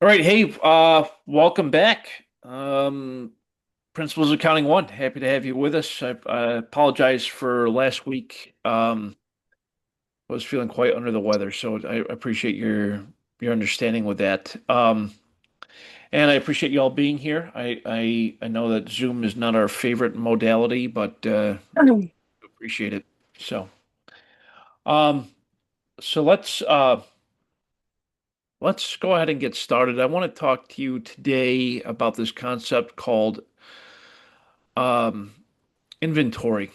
All right, hey, welcome back. Principles of Accounting One. Happy to have you with us. I apologize for last week. I was feeling quite under the weather, so I appreciate your understanding with that. And I appreciate you all being here. I know that Zoom is not our favorite modality, but appreciate it. So, um, so let's go ahead and get started. I want to talk to you today about this concept called um inventory.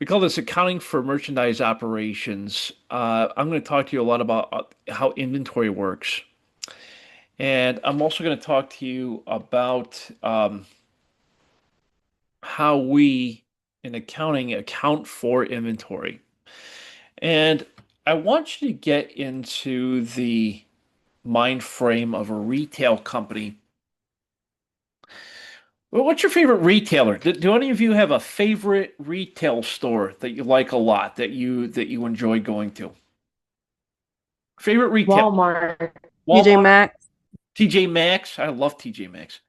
We call this accounting for merchandise operations. I'm going to talk to you a lot about how inventory works. And I'm also going to talk to you about how we in accounting account for inventory. And I want you to get into the mind frame of a retail company. Well, what's your favorite retailer? Do any of you have a favorite retail store that you like a lot that you enjoy going to? Favorite retail? Walmart, TJ Walmart, Maxx. TJ Maxx. I love TJ Maxx.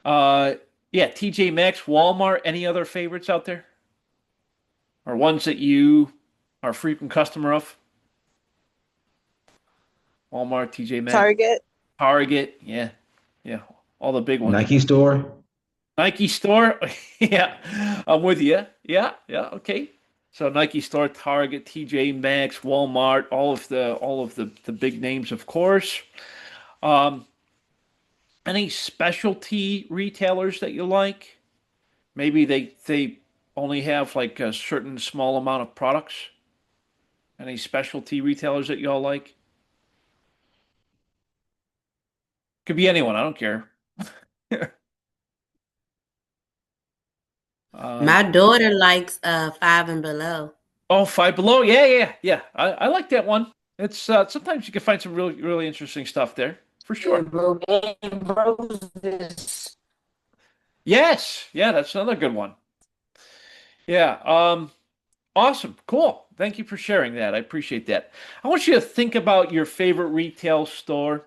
Uh, yeah, TJ Maxx, Walmart. Any other favorites out there, or ones that you are a frequent customer of? Walmart, TJ Maxx, Target. Target. Yeah, yeah, all the big ones. Nike store. Nike store. Yeah, I'm with you. Yeah, yeah. Okay. So Nike store, Target, TJ Maxx, Walmart, all of the big names, of course. Um, any specialty retailers that you like? Maybe they only have like a certain small amount of products. Any specialty retailers that y'all like? Could be anyone. I don't care. Um, My daughter likes Five and Below. oh, Five Below. Yeah, yeah, yeah. I like that one. It's sometimes you can find some really interesting stuff there for sure. And Romaine Roses. Yes, yeah, that's another good one. Yeah. Awesome. Cool. Thank you for sharing that. I appreciate that. I want you to think about your favorite retail store,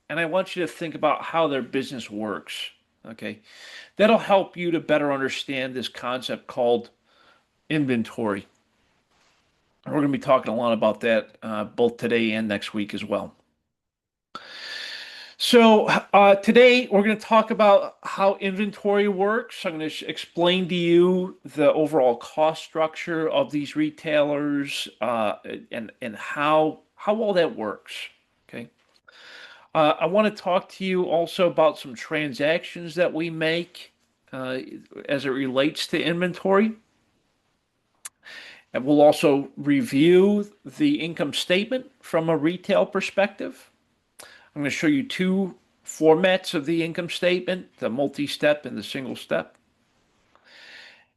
and I want you to think about how their business works. Okay. That'll help you to better understand this concept called inventory. And we're going to be talking a lot about that both today and next week as well. So, today we're going to talk about how inventory works. I'm going to explain to you the overall cost structure of these retailers and how all that works. Okay. I want to talk to you also about some transactions that we make uh, as it relates to inventory. And we'll also review the income statement from a retail perspective. I'm going to show you two formats of the income statement, the multi-step and the single step.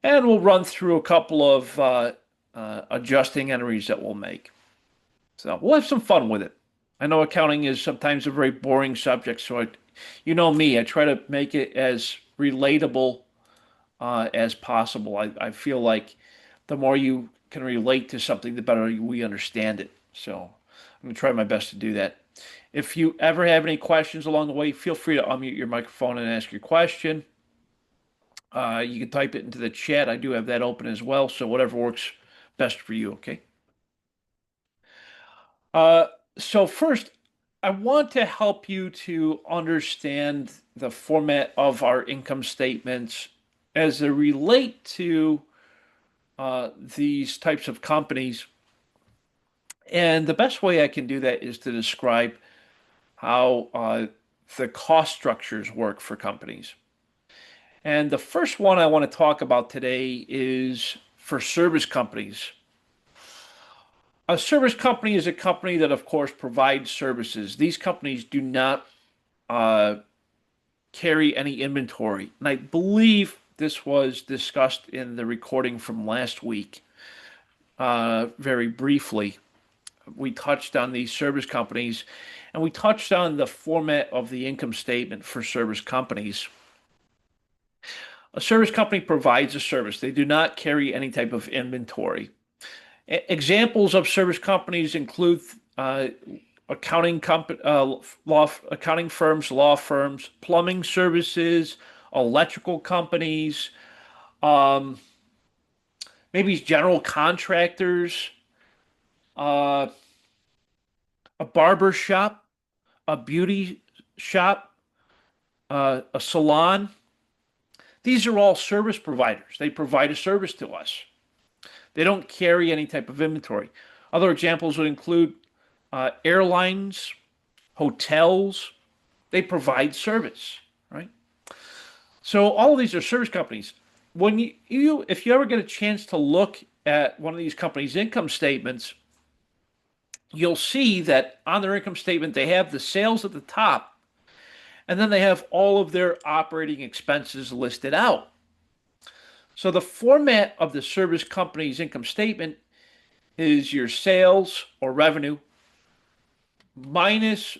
And we'll run through a couple of adjusting entries that we'll make. So we'll have some fun with it. I know accounting is sometimes a very boring subject, so you know me, I try to make it as relatable as possible. I feel like the more you can relate to something, the better we understand it. So I'm going to try my best to do that. If you ever have any questions along the way, feel free to unmute your microphone and ask your question. You can type it into the chat. I do have that open as well, so whatever works best for you, okay? Uh, so first, I want to help you to understand the format of our income statements as they relate to these types of companies. And the best way I can do that is to describe how the cost structures work for companies. And the first one I want to talk about today is for service companies. A service company is a company that, of course, provides services. These companies do not uh, carry any inventory. And I believe this was discussed in the recording from last week very briefly. We touched on these service companies and we touched on the format of the income statement for service companies. A service company provides a service. They do not carry any type of inventory. Examples of service companies include accounting firms, law firms, plumbing services, electrical companies, um, maybe general contractors, uh, a barber shop, a beauty shop, a salon. These are all service providers. They provide a service to us. They don't carry any type of inventory. Other examples would include airlines, hotels. They provide service, right? So all of these are service companies. When if you ever get a chance to look at one of these companies' income statements, you'll see that on their income statement they have the sales at the top, and then they have all of their operating expenses listed out. So the format of the service company's income statement is your sales or revenue minus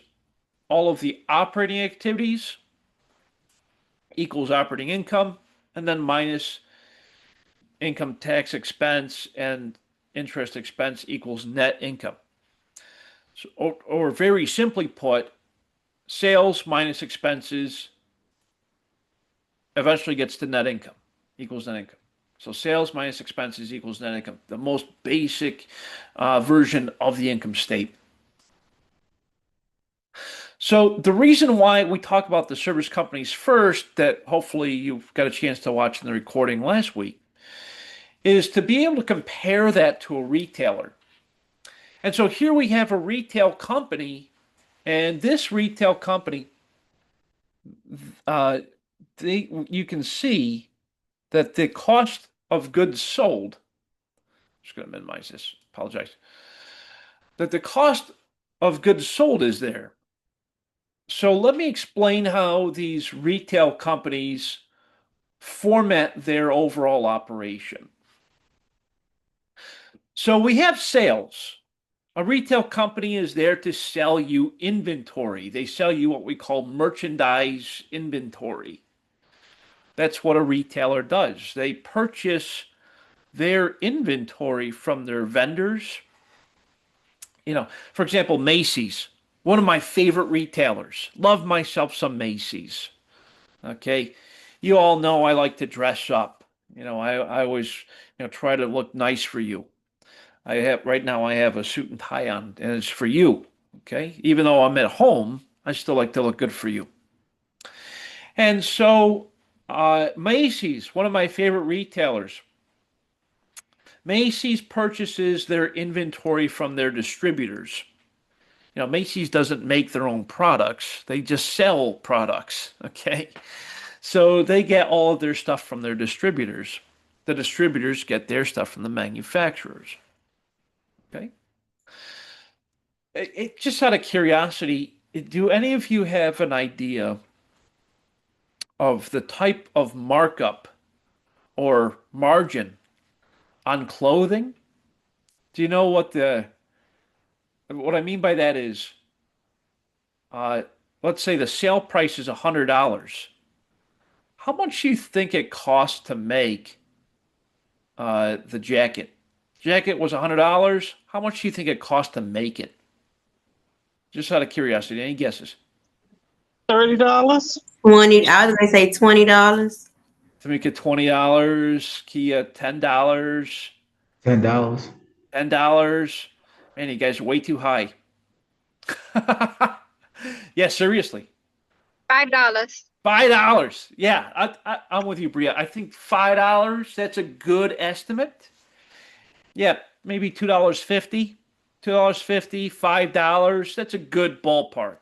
all of the operating activities equals operating income, and then minus income tax expense and interest expense equals net income. So, or very simply put, sales minus expenses eventually gets to net income, equals net income. So sales minus expenses equals net income, the most basic version of the income statement. So the reason why we talk about the service companies first, that hopefully you've got a chance to watch in the recording last week, is to be able to compare that to a retailer. And so here we have a retail company, and this retail company, you can see that the cost of goods sold, I'm just going to minimize this, apologize, that the cost of goods sold is there. So let me explain how these retail companies format their overall operation. So we have sales. A retail company is there to sell you inventory. They sell you what we call merchandise inventory. That's what a retailer does. They purchase their inventory from their vendors. For example, Macy's, one of my favorite retailers. Love myself some Macy's. Okay. You all know I like to dress up. I always, try to look nice for you. Right now I have a suit and tie on, and it's for you. Okay. Even though I'm at home, I still like to look good for you. And so, Macy's, one of my favorite retailers. Macy's purchases their inventory from their distributors. Macy's doesn't make their own products. They just sell products, okay? So they get all of their stuff from their distributors. The distributors get their stuff from the manufacturers, okay? Just out of curiosity, do any of you have an idea of the type of markup or margin on clothing? Do you know what I mean by that is, let's say the sale price is $100. How much do you think it costs to make the jacket? Jacket was $100. How much do you think it cost to make it? Just out of curiosity, any guesses? $30. 20. I was gonna say $20. To make it $20, Kia $10. $10. $10. Man, you guys are way too high. Yeah, seriously. $5. $5. Yeah, I'm with you, Bria. I think $5, that's a good estimate. Yeah, maybe $2.50. $2.50, $5. That's a good ballpark.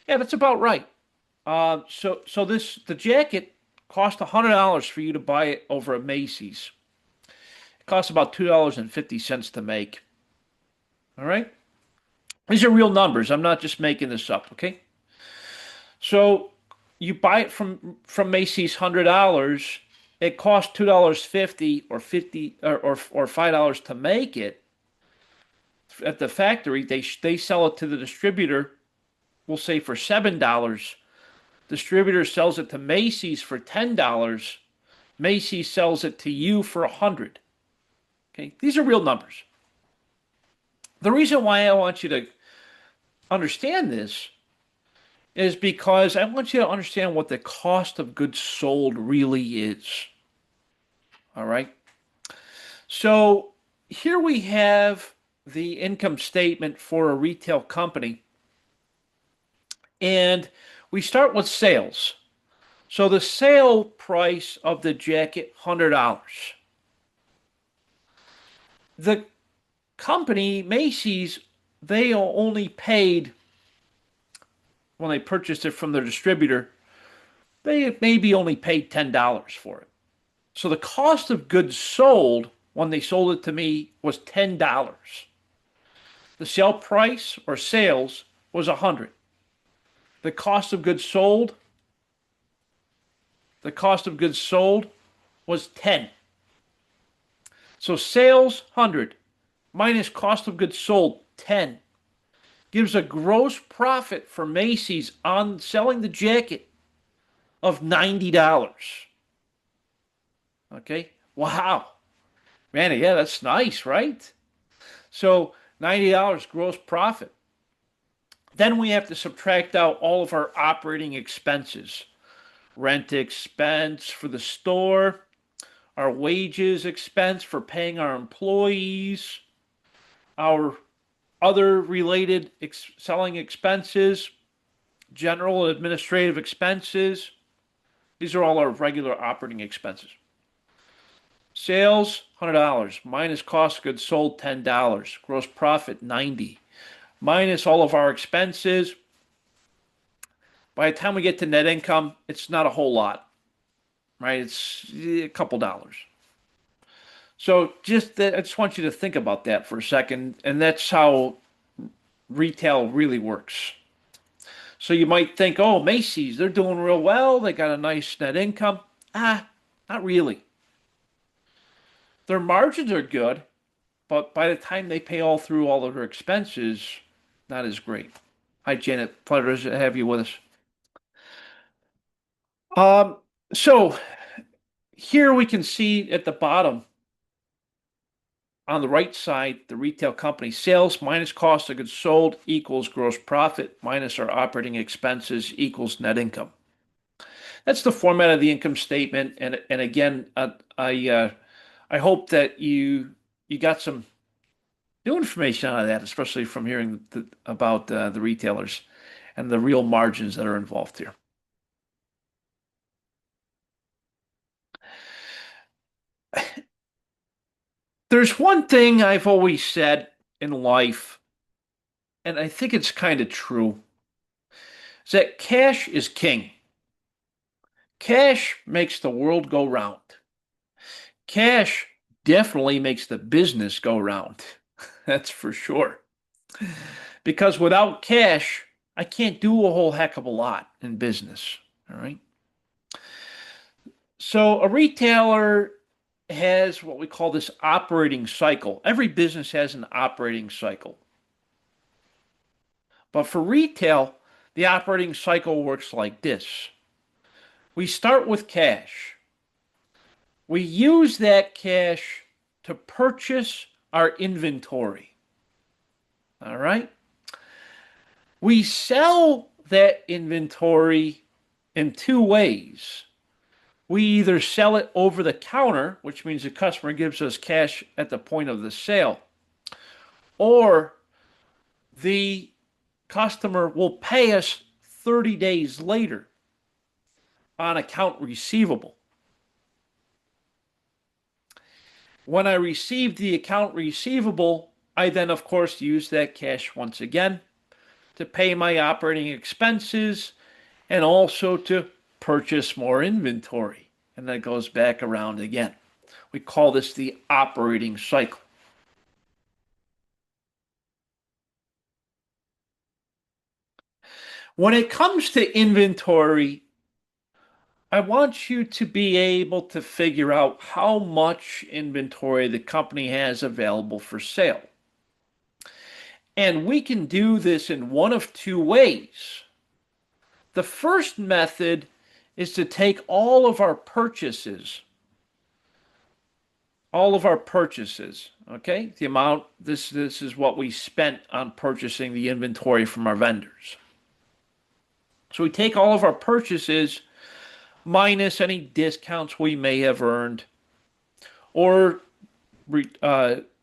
Yeah, that's about right. So the jacket cost $100 for you to buy it over at Macy's. It costs about $2.50 to make. All right? These are real numbers. I'm not just making this up, okay? So you buy it from Macy's $100. It costs $2.50 or $5 to make it. At the factory, they sell it to the distributor, we'll say for $7. Distributor sells it to Macy's for $10. Macy's sells it to you for $100. Okay, these are real numbers. The reason why I want you understand this is because I want you to understand what the cost of goods sold really is. All right. So here we have the income statement for a retail company, and we start with sales. So the sale price of the jacket, $100. The company, Macy's, they only paid, when they purchased it from their distributor, they maybe only paid $10 for it. So the cost of goods sold when they sold it to me was $10. The sale price or sales was $100. The cost of goods sold, was $10. So sales $100 minus cost of goods sold $10 gives a gross profit for Macy's on selling the jacket of $90. Okay? Wow. Man, yeah, that's nice, right? So $90 gross profit. Then we have to subtract out all of our operating expenses. Rent expense for the store, our wages expense for paying our employees, our other related selling expenses, general administrative expenses. These are all our regular operating expenses. Sales, $100 minus cost of goods sold, $10. Gross profit, $90. Minus all of our expenses. By the time we get to net income, it's not a whole lot, right? It's a couple dollars. So I just want you to think about that for a second, and that's how retail really works. So you might think, oh, Macy's, they're doing real well. They got a nice net income. Not really. Their margins are good, but by the time they pay through all of their expenses, not as great. Hi, Janet. Pleasure to have you with us. So here we can see at the bottom, on the right side, the retail company sales minus cost of goods sold equals gross profit minus our operating expenses equals net income. That's the format of the income statement. And again, I hope that you got some new information out of that, especially from hearing about the retailers and the real margins that are involved here. There's one thing I've always said in life, and I think it's kind of true, is that cash is king. Cash makes the world go round. Cash definitely makes the business go round. That's for sure. Because without cash, I can't do a whole heck of a lot in business. All right. So a retailer has what we call this operating cycle. Every business has an operating cycle. But for retail, the operating cycle works like this. We start with cash. We use that cash to purchase our inventory. All right? We sell that inventory in two ways. We either sell it over the counter, which means the customer gives us cash at the point of the sale, or the customer will pay us 30 days later on account receivable. When I receive the account receivable, I then, of course, use that cash once again to pay my operating expenses and also to purchase more inventory. And that goes back around again. We call this the operating cycle. When it comes to inventory, I want you to be able to figure out how much inventory the company has available for sale. And we can do this in one of two ways. The first method is to take all of our purchases all of our purchases. Okay, the amount. This is what we spent on purchasing the inventory from our vendors. So we take all of our purchases minus any discounts we may have earned, or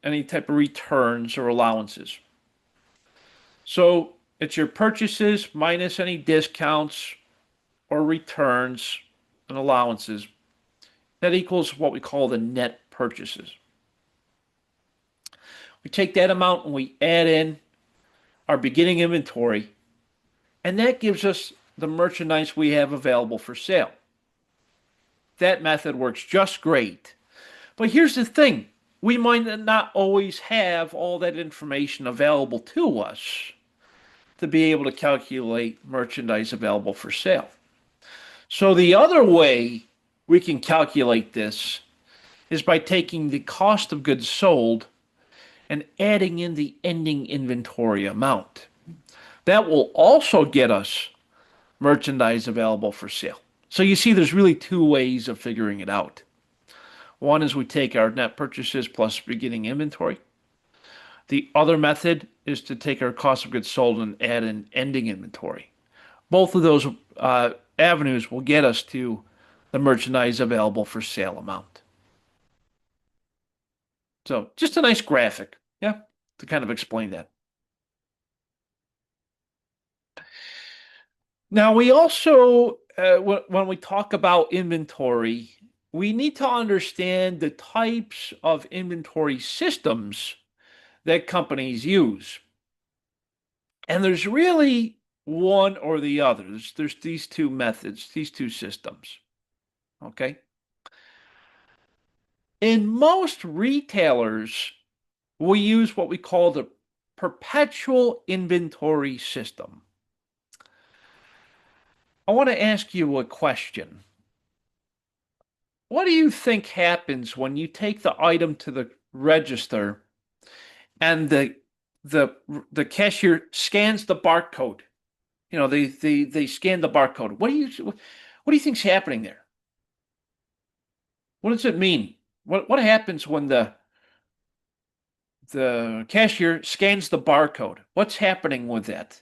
any type of returns or allowances. So it's your purchases minus any discounts or returns and allowances. That equals what we call the net purchases. We take that amount and we add in our beginning inventory, and that gives us the merchandise we have available for sale. That method works just great. But here's the thing. We might not always have all that information available to us to be able to calculate merchandise available for sale. So the other way we can calculate this is by taking the cost of goods sold and adding in the ending inventory amount. That will also get us merchandise available for sale. So you see, there's really two ways of figuring it out. One is we take our net purchases plus beginning inventory. The other method is to take our cost of goods sold and add in ending inventory. Both of those avenues will get us to the merchandise available for sale amount. So just a nice graphic, yeah, to kind of explain that. Now, we also, when we talk about inventory, we need to understand the types of inventory systems that companies use. And there's really one or the other. There's these two methods, these two systems. Okay? In most retailers, we use what we call the perpetual inventory system. I want to ask you a question. What do you think happens when you take the item to the register and the cashier scans the barcode? You know, they scan the barcode. What do you think's happening there? What does it mean? What happens when the cashier scans the barcode? What's happening with that?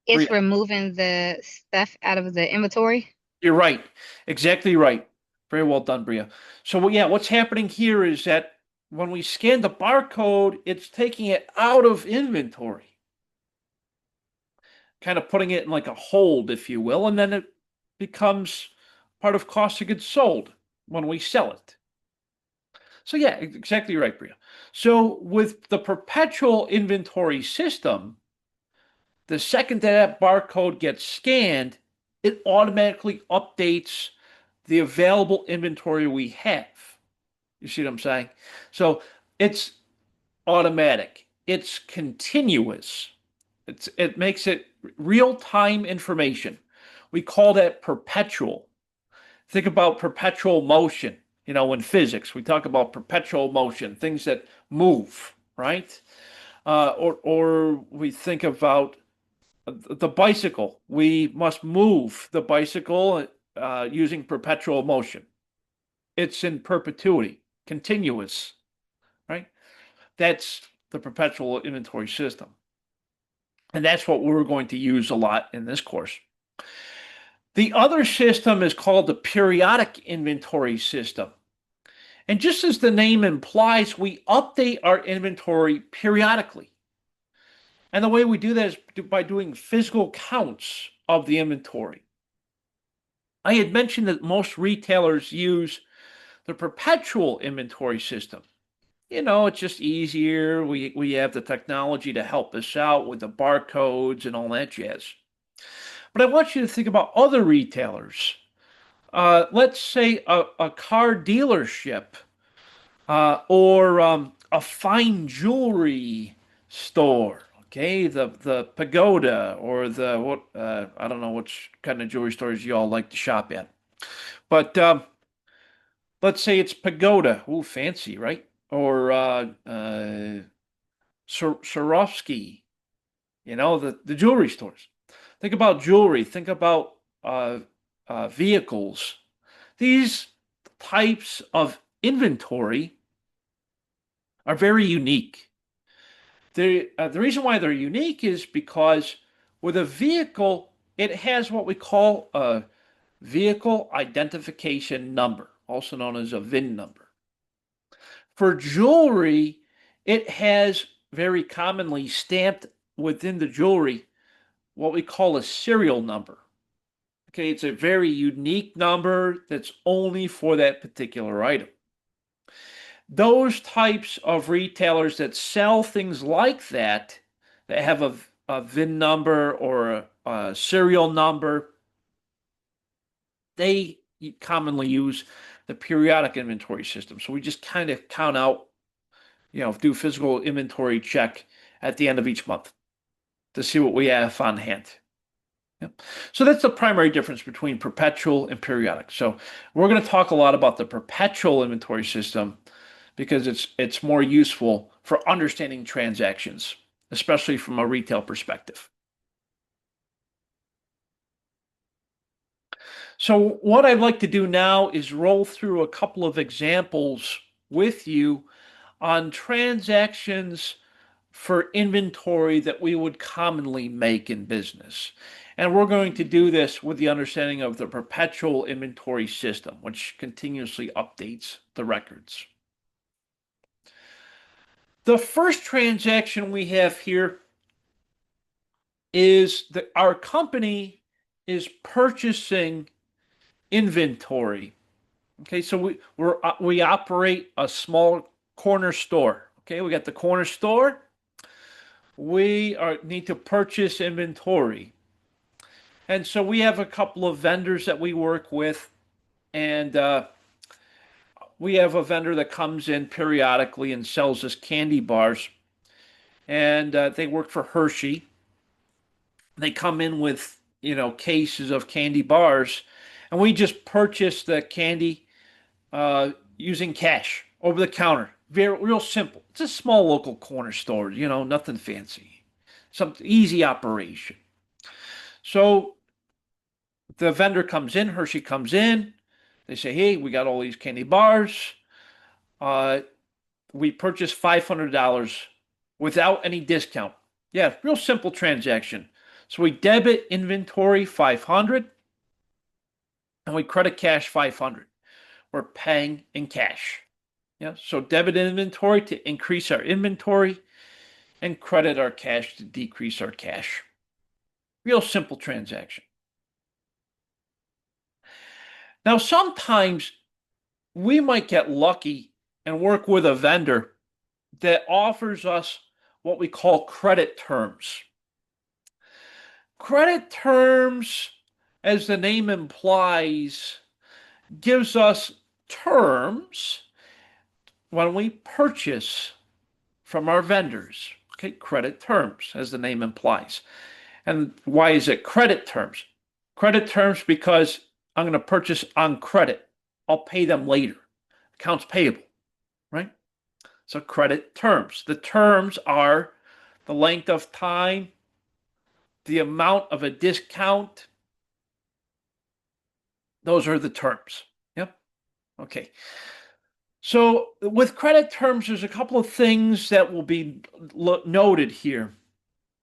It's Bria? removing the stuff out of the inventory. You're right. Exactly right. Very well done, Bria. So, yeah, what's happening here is that when we scan the barcode, it's taking it out of inventory, kind of putting it in like a hold, if you will, and then it becomes part of cost of goods sold when we sell it. So, yeah, exactly right, Bria. So, with the perpetual inventory system, the second that barcode gets scanned, it automatically updates the available inventory we have. You see what I'm saying? So it's automatic. It's continuous. It makes it real-time information. We call that perpetual. Think about perpetual motion. You know, in physics, we talk about perpetual motion, things that move, right? Or we think about the bicycle. We must move the bicycle using perpetual motion. It's in perpetuity, continuous, right? That's the perpetual inventory system. And that's what we're going to use a lot in this course. The other system is called the periodic inventory system. And just as the name implies, we update our inventory periodically. And the way we do that is by doing physical counts of the inventory. I had mentioned that most retailers use the perpetual inventory system. You know, it's just easier. We have the technology to help us out with the barcodes and all that jazz. But I want you to think about other retailers. Let's say a car dealership or a fine jewelry store. Okay, the Pagoda or I don't know which kind of jewelry stores you all like to shop at, but let's say it's Pagoda. Ooh, fancy, right? Or Swarovski. You know, the jewelry stores. Think about jewelry. Think about vehicles. These types of inventory are very unique. The reason why they're unique is because with a vehicle, it has what we call a vehicle identification number, also known as a VIN number. For jewelry, it has very commonly stamped within the jewelry what we call a serial number. Okay, it's a very unique number that's only for that particular item. Those types of retailers that sell things like that have a VIN number or a serial number, they commonly use the periodic inventory system. So we just kind of count out, do physical inventory check at the end of each month to see what we have on hand. Yep. So that's the primary difference between perpetual and periodic. So we're going to talk a lot about the perpetual inventory system because it's more useful for understanding transactions, especially from a retail perspective. So what I'd like to do now is roll through a couple of examples with you on transactions for inventory that we would commonly make in business. And we're going to do this with the understanding of the perpetual inventory system, which continuously updates the records. The first transaction we have here is that our company is purchasing inventory. Okay, so we operate a small corner store. Okay, we got the corner store. We need to purchase inventory. And so we have a couple of vendors that we work with, and we have a vendor that comes in periodically and sells us candy bars, and they work for Hershey. They come in with, cases of candy bars, and we just purchase the candy using cash over the counter. Real simple. It's a small local corner store, nothing fancy. Some easy operation. So the vendor comes in, Hershey comes in. They say, hey, we got all these candy bars. We purchased $500 without any discount. Yeah, real simple transaction. So we debit inventory 500 and we credit cash 500. We're paying in cash. Yeah, so debit inventory to increase our inventory and credit our cash to decrease our cash. Real simple transaction. Now, sometimes we might get lucky and work with a vendor that offers us what we call credit terms. Credit terms, as the name implies, gives us terms when we purchase from our vendors. Okay, credit terms, as the name implies. And why is it credit terms? Credit terms because I'm going to purchase on credit. I'll pay them later. Accounts payable, right? So credit terms. The terms are the length of time, the amount of a discount. Those are the terms. Yep. Okay. So with credit terms, there's a couple of things that will be noted here.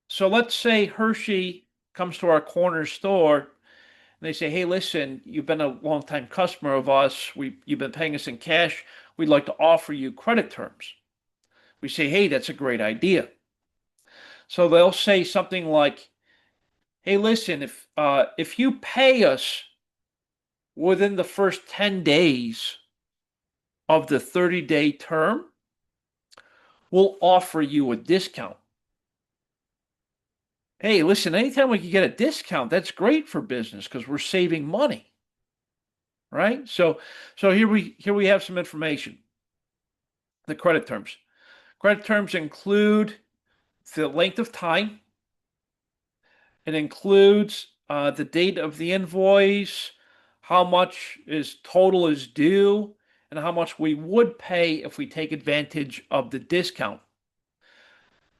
So let's say Hershey comes to our corner store and they say, hey, listen, you've been a long-time customer of us. You've been paying us in cash. We'd like to offer you credit terms. We say, hey, that's a great idea. So they'll say something like, hey, listen, if you pay us within the first 10 days of the 30-day term, we'll offer you a discount. Hey, listen, anytime we can get a discount, that's great for business because we're saving money, right? So here we have some information. The credit terms. Credit terms include the length of time. It includes the date of the invoice, how much total is due, and how much we would pay if we take advantage of the discount.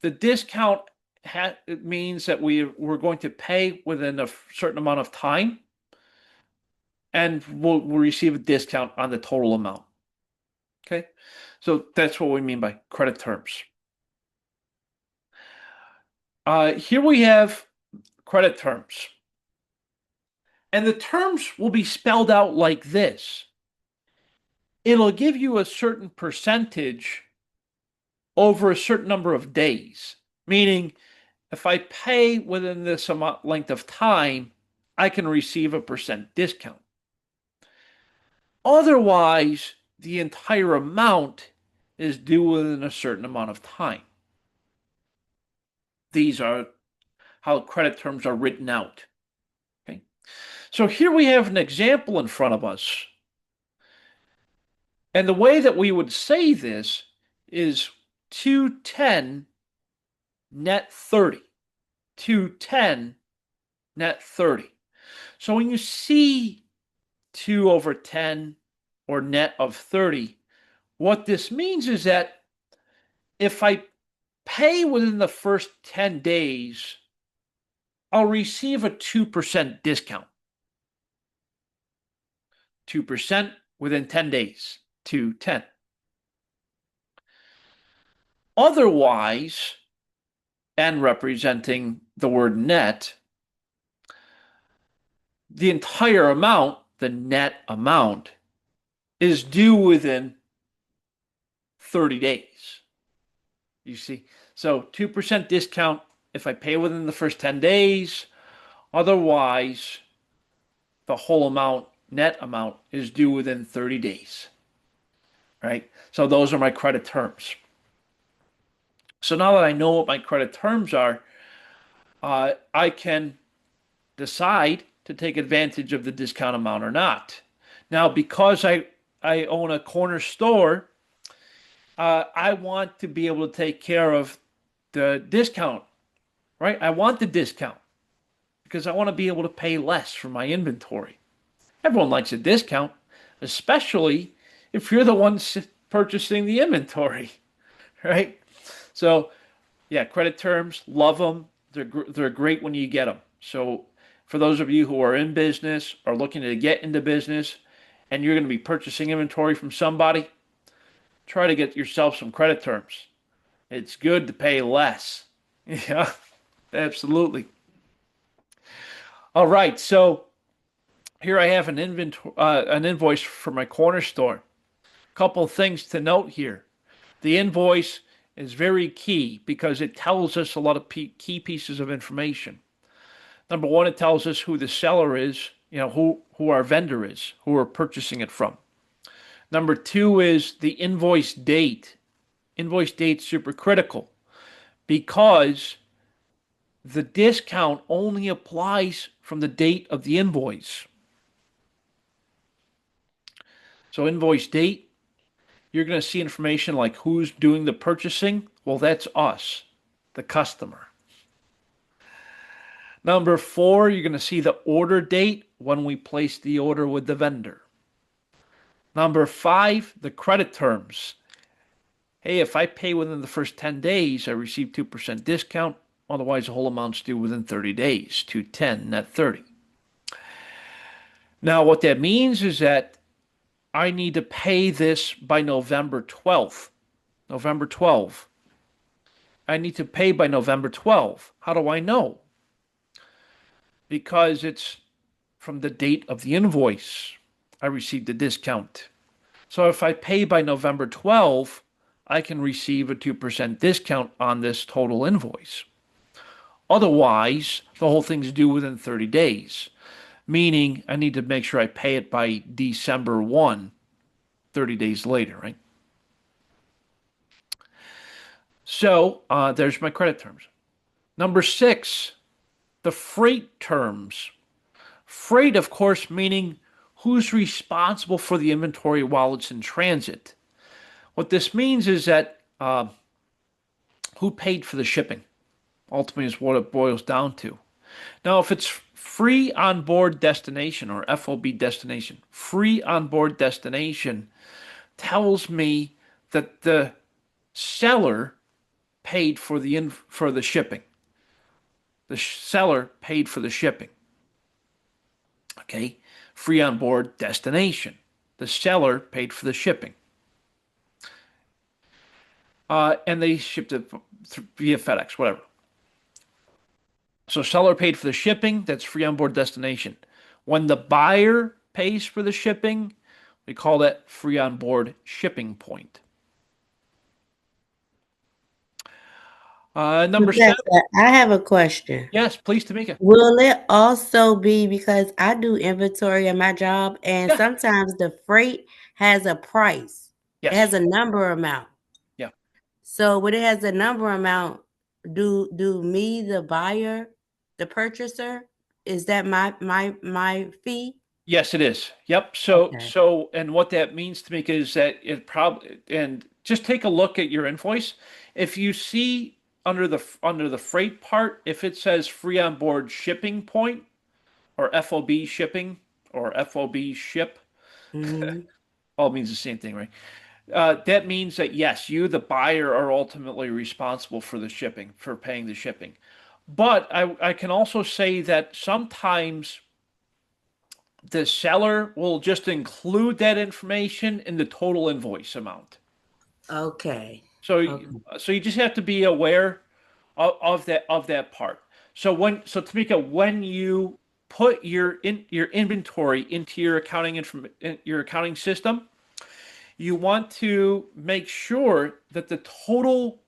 The discount it means that we're going to pay within a certain amount of time, and we'll receive a discount on the total amount. Okay, So that's what we mean by credit terms. Here we have credit terms. And the terms will be spelled out like this. It'll give you a certain percentage over a certain number of days, meaning if I pay within this amount length of time, I can receive a percent discount. Otherwise, the entire amount is due within a certain amount of time. These are how credit terms are written out. Okay. So here we have an example in front of us. And the way that we would say this is 210 net 30. 210 net 30. So when you see 2 over 10 or net of 30, what this means is that if I pay within the first 10 days, I'll receive a 2% discount. 2% within 10 days, 210. Otherwise, and representing the word net, the entire amount, the net amount, is due within 30 days. You see? So 2% discount if I pay within the first 10 days. Otherwise, the whole amount, net amount, is due within 30 days. Right? So those are my credit terms. So now that I know what my credit terms are, I can decide to take advantage of the discount amount or not. Now, because I own a corner store, I want to be able to take care of the discount, right? I want the discount because I want to be able to pay less for my inventory. Everyone likes a discount, especially if you're the one purchasing the inventory, right? So, yeah, credit terms, love them. They're great when you get them. So, for those of you who are in business or looking to get into business, and you're going to be purchasing inventory from somebody, try to get yourself some credit terms. It's good to pay less. Yeah, absolutely. All right, so here I have an invoice for my corner store. Couple of things to note here. The invoice is very key because it tells us a lot of key pieces of information. Number one, it tells us who the seller is, who our vendor is, who we're purchasing it from. Number two is the invoice date. Invoice date's super critical because the discount only applies from the date of the invoice. So invoice date, you're going to see information like who's doing the purchasing. Well, that's us, the customer. Number four, you're going to see the order date when we place the order with the vendor. Number five, the credit terms. Hey, if I pay within the first 10 days, I receive 2% discount. Otherwise, the whole amount's due within 30 days, 210 net 30. Now, what that means is that I need to pay this by November 12th. November 12th. I need to pay by November 12th. How do I know? Because it's from the date of the invoice I received a discount. So if I pay by November 12th, I can receive a 2% discount on this total invoice. Otherwise, the whole thing's due within 30 days. Meaning I need to make sure I pay it by December 1, 30 days later, right? So there's my credit terms. Number six, the freight terms. Freight, of course, meaning who's responsible for the inventory while it's in transit. What this means is that who paid for the shipping ultimately is what it boils down to. Now, if it's free onboard destination or FOB destination, free onboard destination tells me that the seller paid for the shipping. The seller paid for the shipping. Okay, free onboard destination. The seller paid for the shipping. and they shipped it via FedEx, whatever. So seller paid for the shipping, that's free on board destination. When the buyer pays for the shipping, we call that free on board shipping point. Number seven. Professor, I have a question. Yes, please, Tamika. Will it also be because I do inventory at my job, and Yeah. sometimes the freight has a price. It has Yes. a number amount. Yeah. So when it has a number amount, do me, the buyer, the purchaser, is that my fee? Yes, it is. Yep. So, Okay. and what that means, Tamika, is that it probably, and just take a look at your invoice. If you see under the freight part, if it says free on board shipping point or FOB shipping or FOB ship, Mm-hmm. all means the same thing, right? That means that yes, you, the buyer, are ultimately responsible for the shipping, for paying the shipping. But I can also say that sometimes the seller will just include that information in the total invoice amount. Okay. So, Okay. so you just have to be aware of that part. So Tamika, when you put your inventory into your accounting system, you want to make sure that the total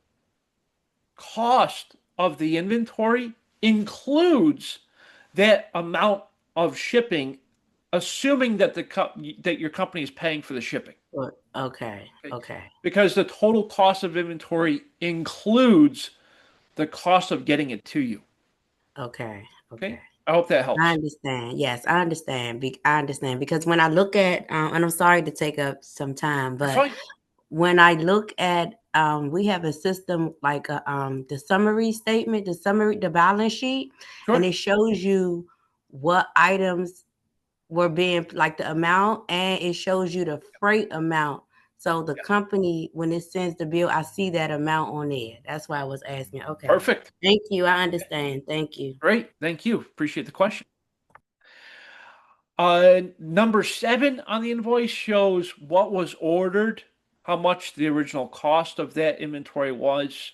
cost of the inventory includes that amount of shipping, assuming that that your company is paying for the shipping. Okay. Okay. Okay. Because the total cost of inventory includes the cost of getting it to you. Okay. Okay. Okay. I hope that helps. I understand. Yes, I understand. I understand because when I look at, and I'm sorry to take up some time, That's but fine. when I look at, we have a system like the summary statement, the balance sheet, and Sure. it shows you what items were being like the amount, and it shows you the freight amount. So the company, when it sends the bill, I see that amount on there. That's why I was asking. Okay. Perfect. Thank you. I understand. Thank you. Great. Thank you. Appreciate the question. Number 7 on the invoice shows what was ordered, how much the original cost of that inventory was.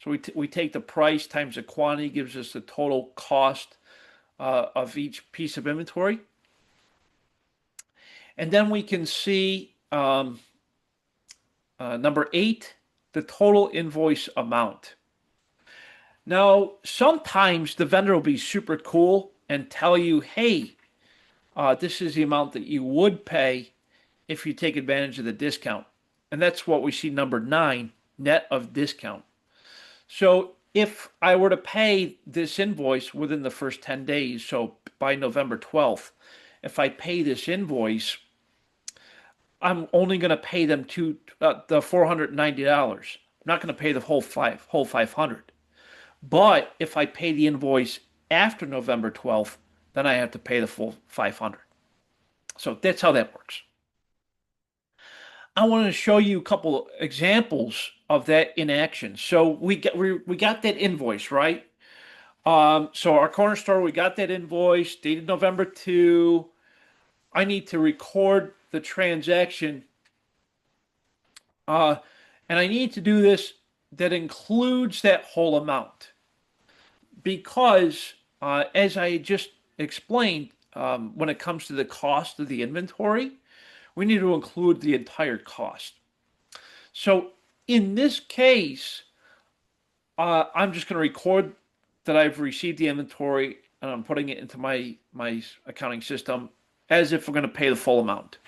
So we take the price times the quantity, gives us the total cost of each piece of inventory. And then we can see number 8, the total invoice amount. Now, sometimes the vendor will be super cool and tell you, hey, this is the amount that you would pay if you take advantage of the discount. And that's what we see number 9, net of discount. So if I were to pay this invoice within the first 10 days, so by November 12th, if I pay this invoice, I'm only going to pay them the $490. I'm not going to pay the whole 500. But if I pay the invoice after November 12th, then I have to pay the full 500. So that's how that works. I want to show you a couple examples of that in action. So we got that invoice, right? So our corner store, we got that invoice dated November 2. I need to record the transaction. And I need to do this that includes that whole amount. Because, as I just explained, when it comes to the cost of the inventory, we need to include the entire cost. So in this case, I'm just going to record that I've received the inventory and I'm putting it into my accounting system as if we're going to pay the full amount.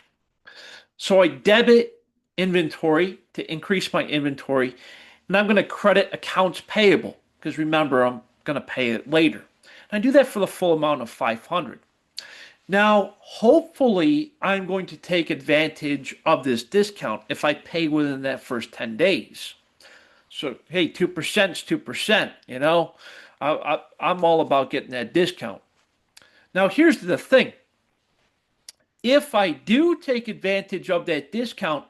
So I debit inventory to increase my inventory, and I'm going to credit accounts payable because remember, I'm going to pay it later. And I do that for the full amount of 500. Now, hopefully, I'm going to take advantage of this discount if I pay within that first 10 days. So, hey, 2% is 2%, you know? I'm all about getting that discount. Now, here's the thing. If I do take advantage of that discount,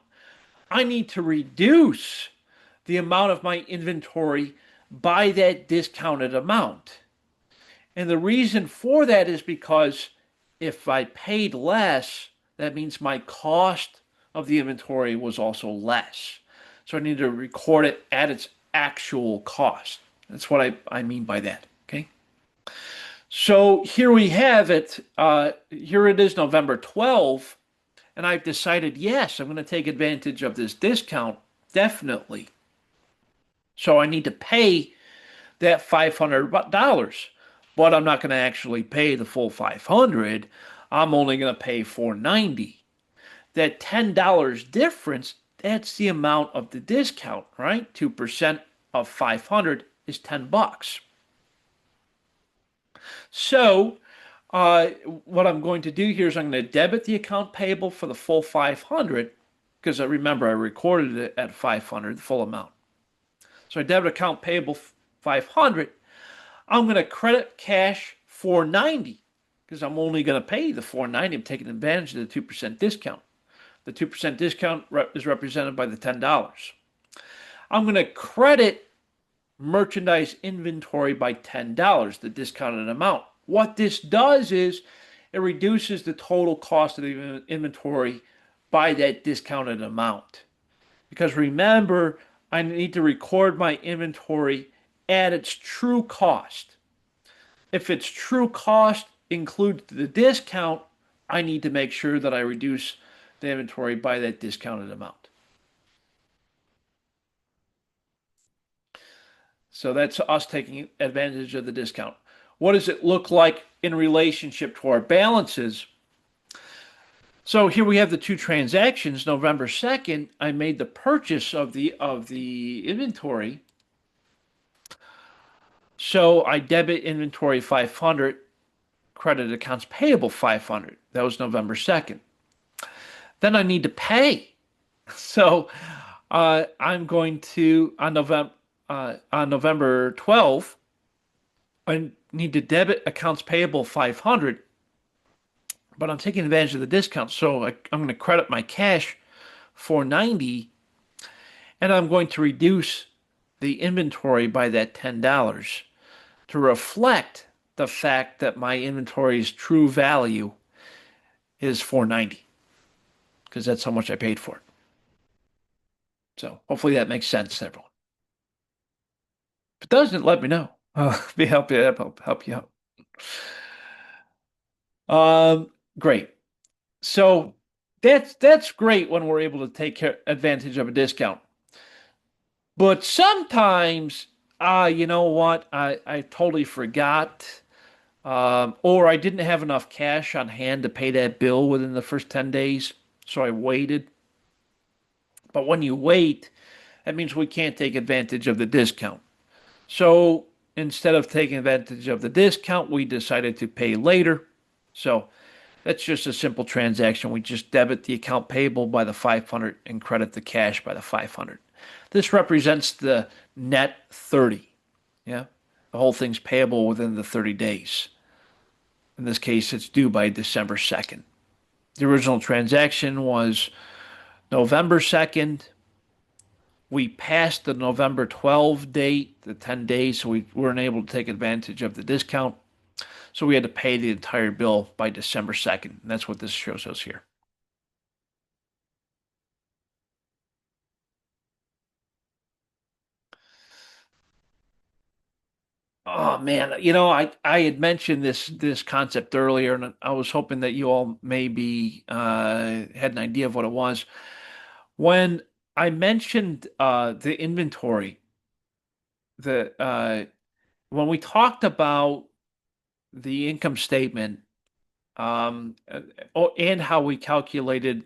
I need to reduce the amount of my inventory by that discounted amount. And the reason for that is because if I paid less, that means my cost of the inventory was also less. So I need to record it at its actual cost. That's what I mean by that. Okay. So here we have it. Here it is, November 12th. And I've decided, yes, I'm going to take advantage of this discount, definitely. So I need to pay that $500, but I'm not going to actually pay the full 500. I'm only going to pay $490. That $10 difference, that's the amount of the discount, right? 2% of 500 is $10. So what I'm going to do here is I'm going to debit the account payable for the full 500 because I remember I recorded it at 500, the full amount. So I debit account payable 500. I'm going to credit cash 490 because I'm only going to pay the 490. I'm taking advantage of the 2% discount. The 2% discount is represented by the $10. I'm going to credit merchandise inventory by $10, the discounted amount. What this does is it reduces the total cost of the inventory by that discounted amount. Because remember, I need to record my inventory at its true cost. If its true cost includes the discount, I need to make sure that I reduce the inventory by that discounted amount. So that's us taking advantage of the discount. What does it look like in relationship to our balances? So here we have the two transactions. November 2nd, I made the purchase of the inventory. So I debit inventory 500, credit accounts payable 500. That was November 2nd. Then I need to pay. So I'm going to on November 12th, I need to debit accounts payable 500, but I'm taking advantage of the discount. So I'm going to credit my cash 490, and I'm going to reduce the inventory by that $10 to reflect the fact that my inventory's true value is 490 because that's how much I paid for it. So hopefully that makes sense to everyone. If it doesn't, let me know. I'll be help you out. Great. So that's great when we're able to take advantage of a discount. But sometimes, you know what? I totally forgot, or I didn't have enough cash on hand to pay that bill within the first 10 days, so I waited. But when you wait, that means we can't take advantage of the discount. So instead of taking advantage of the discount, we decided to pay later. So that's just a simple transaction. We just debit the account payable by the 500 and credit the cash by the 500. This represents the net 30. Yeah. The whole thing's payable within the 30 days. In this case, it's due by December 2nd. The original transaction was November 2nd. We passed the November 12 date, the 10 days, so we weren't able to take advantage of the discount. So we had to pay the entire bill by December 2nd. And that's what this shows us here. Oh man, you know, I had mentioned this concept earlier, and I was hoping that you all maybe had an idea of what it was. When I mentioned the inventory, the when we talked about the income statement, and how we calculated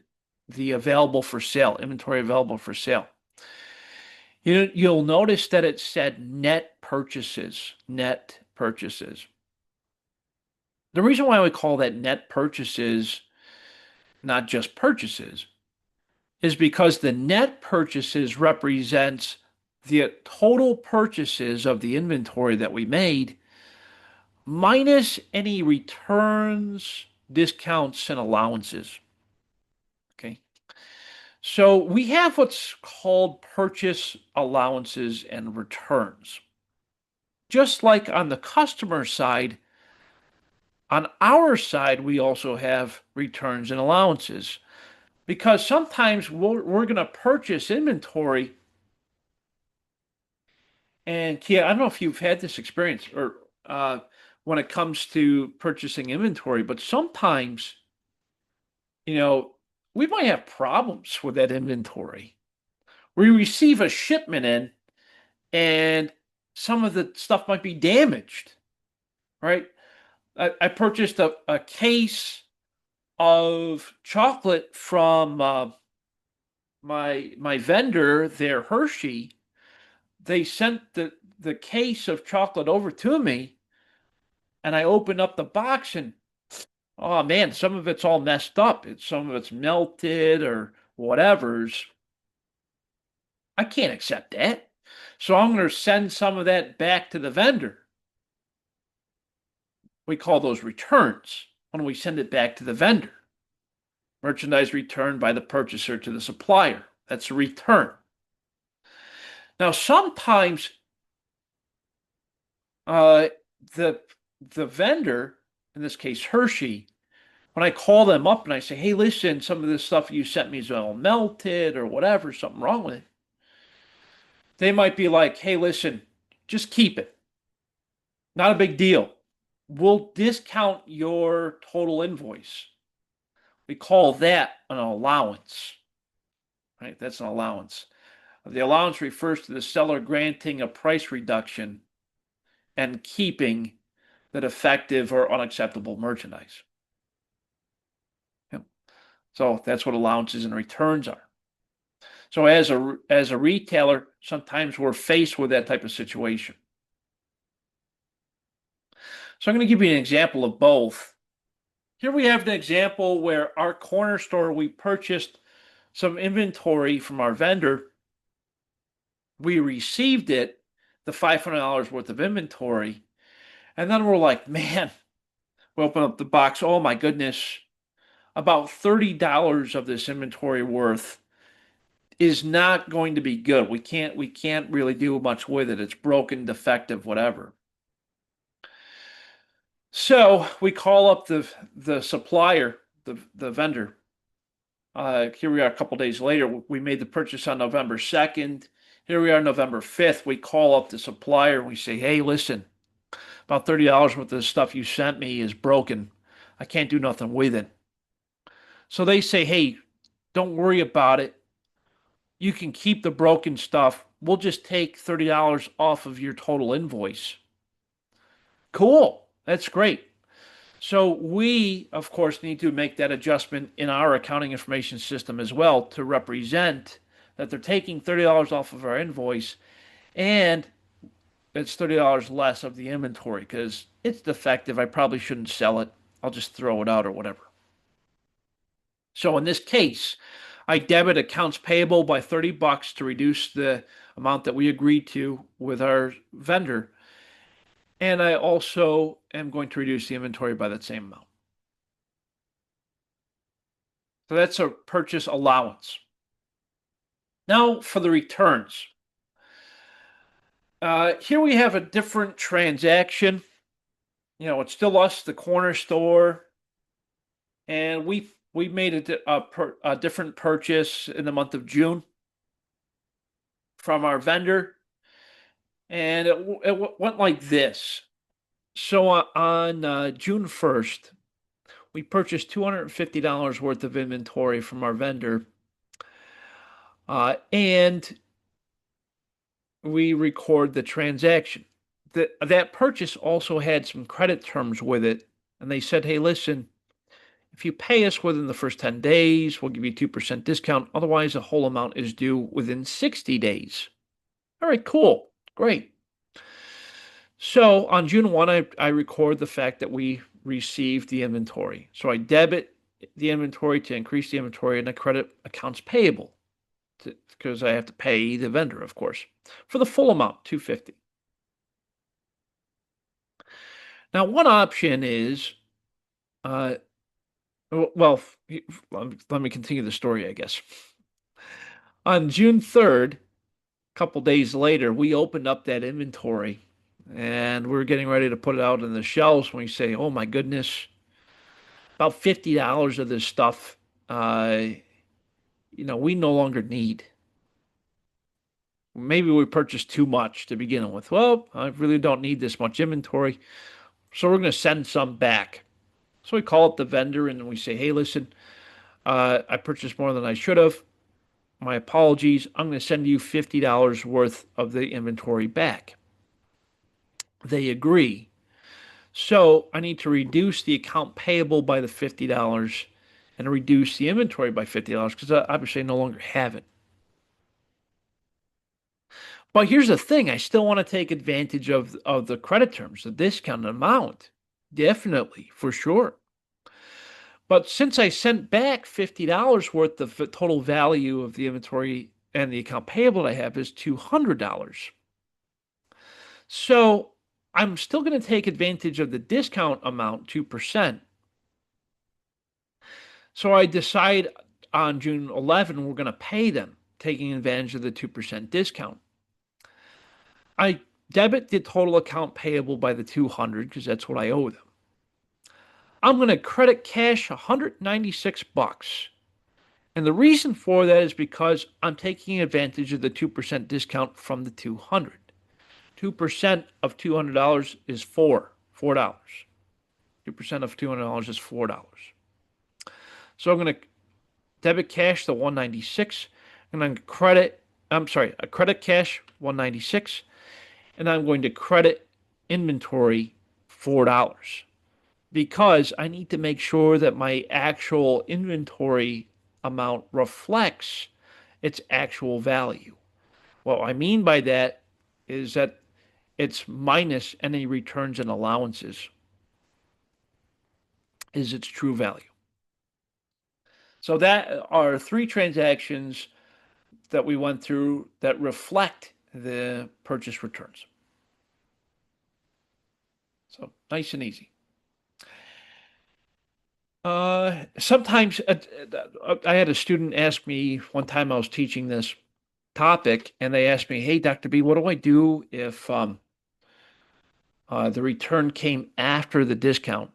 the available for sale, inventory available for sale. You'll notice that it said net purchases, net purchases. The reason why we call that net purchases, not just purchases, is because the net purchases represents the total purchases of the inventory that we made minus any returns, discounts, and allowances. Okay. So we have what's called purchase allowances and returns. Just like on the customer side, on our side, we also have returns and allowances because sometimes we're going to purchase inventory And Kia, I don't know if you've had this experience or when it comes to purchasing inventory, but sometimes, you know, we might have problems with that inventory. We receive a shipment in and some of the stuff might be damaged, right? I purchased a case of chocolate from my vendor there, Hershey. They sent the case of chocolate over to me, and I opened up the box, and oh man, some of it's all messed up. Some of it's melted or whatever's. I can't accept that. So I'm going to send some of that back to the vendor. We call those returns when we send it back to the vendor. Merchandise returned by the purchaser to the supplier. That's a return. Now, sometimes the vendor, in this case Hershey, when I call them up and I say, "Hey, listen, some of this stuff you sent me is all melted or whatever, something wrong with it," they might be like, "Hey, listen, just keep it. Not a big deal. We'll discount your total invoice." We call that an allowance, right? That's an allowance. The allowance refers to the seller granting a price reduction and keeping the defective or unacceptable merchandise. Yep. So that's what allowances and returns are. So as a retailer, sometimes we're faced with that type of situation. So I'm going to give you an example of both. Here we have an example where our corner store, we purchased some inventory from our vendor. We received it, the $500 worth of inventory, and then we're like, man, we open up the box. Oh my goodness, about $30 of this inventory worth is not going to be good. We can't really do much with it. It's broken, defective, whatever. So we call up the supplier, the vendor. Here we are a couple days later. We made the purchase on November 2nd. Here we are November 5th. We call up the supplier and we say, "Hey, listen, about $30 worth of the stuff you sent me is broken. I can't do nothing with it." So they say, "Hey, don't worry about it. You can keep the broken stuff. We'll just take $30 off of your total invoice." Cool. That's great. So we, of course, need to make that adjustment in our accounting information system as well to represent that they're taking $30 off of our invoice and it's $30 less of the inventory because it's defective. I probably shouldn't sell it. I'll just throw it out or whatever. So in this case, I debit accounts payable by $30 to reduce the amount that we agreed to with our vendor. And I also am going to reduce the inventory by that same amount. So that's a purchase allowance. Now for the returns. Here we have a different transaction. It's still us, the corner store, and we made a different purchase in the month of June from our vendor, and it went like this. So on June 1st, we purchased $250 worth of inventory from our vendor, and we record the transaction. That purchase also had some credit terms with it, and they said, "Hey, listen, if you pay us within the first 10 days, we'll give you 2% discount. Otherwise, the whole amount is due within 60 days. All right, cool. Great. So on June 1, I record the fact that we received the inventory. So I debit the inventory to increase the inventory, and I credit accounts payable because I have to pay the vendor, of course, for the full amount, $250. Now, one option is, well, let me continue the story, I guess. On June 3rd, a couple days later, we opened up that inventory and we're getting ready to put it out on the shelves when we say, "Oh my goodness, about $50 of this stuff, we no longer need. maybe we purchased too much to begin with. Well, I really don't need this much inventory, so we're going to send some back. So we call up the vendor and we say, hey, listen, I purchased more than I should have. My apologies. I'm going to send you $50 worth of the inventory back. They agree. So I need to reduce the account payable by the $50 and reduce the inventory by $50 because obviously I no longer have it. But here's the thing, I still want to take advantage of the credit terms, the discount amount. Definitely, for sure. But since I sent back $50 worth of the total value of the inventory and the account payable I have is $200. So I'm still going to take advantage of the discount amount, 2%. So I decide on June 11, we're going to pay them, taking advantage of the 2% discount. I debit the total account payable by the 200 because that's what I owe them. I'm going to credit cash 196 bucks. And the reason for that is because I'm taking advantage of the 2% discount from the 200. 2% of $200 is $4. 2% of $200 is $4. So I'm going to debit cash the 196 and I'm credit cash 196 and I'm going to credit inventory $4 because I need to make sure that my actual inventory amount reflects its actual value. What I mean by that is that it's minus any returns and allowances is its true value. So that are 3 transactions that we went through that reflect the purchase returns. So nice and easy. Sometimes I had a student ask me one time I was teaching this topic, and they asked me, "Hey, Dr. B, what do I do if the return came after the discount?"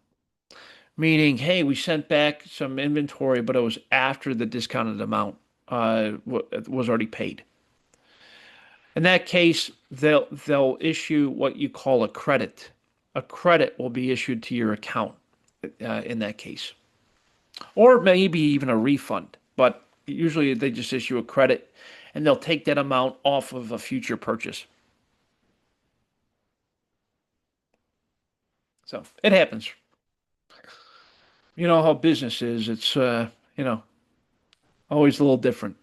Meaning, hey, we sent back some inventory, but it was after the discounted amount was already paid. In that case, they'll issue what you call a credit. A credit will be issued to your account in that case, or maybe even a refund. But usually they just issue a credit, and they'll take that amount off of a future purchase. So it happens. You know how business is. It's, always a little different.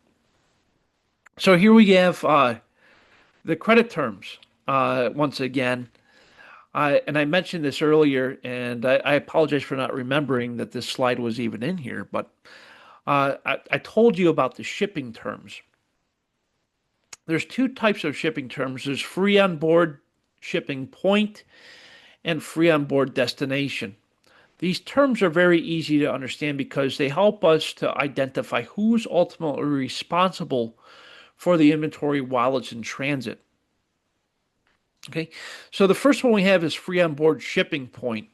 So here we have the credit terms once again. And I mentioned this earlier, and I apologize for not remembering that this slide was even in here, but I told you about the shipping terms. There's 2 types of shipping terms. There's free on board shipping point and free on board destination. These terms are very easy to understand because they help us to identify who's ultimately responsible for the inventory while it's in transit. Okay, so the first one we have is free on board shipping point.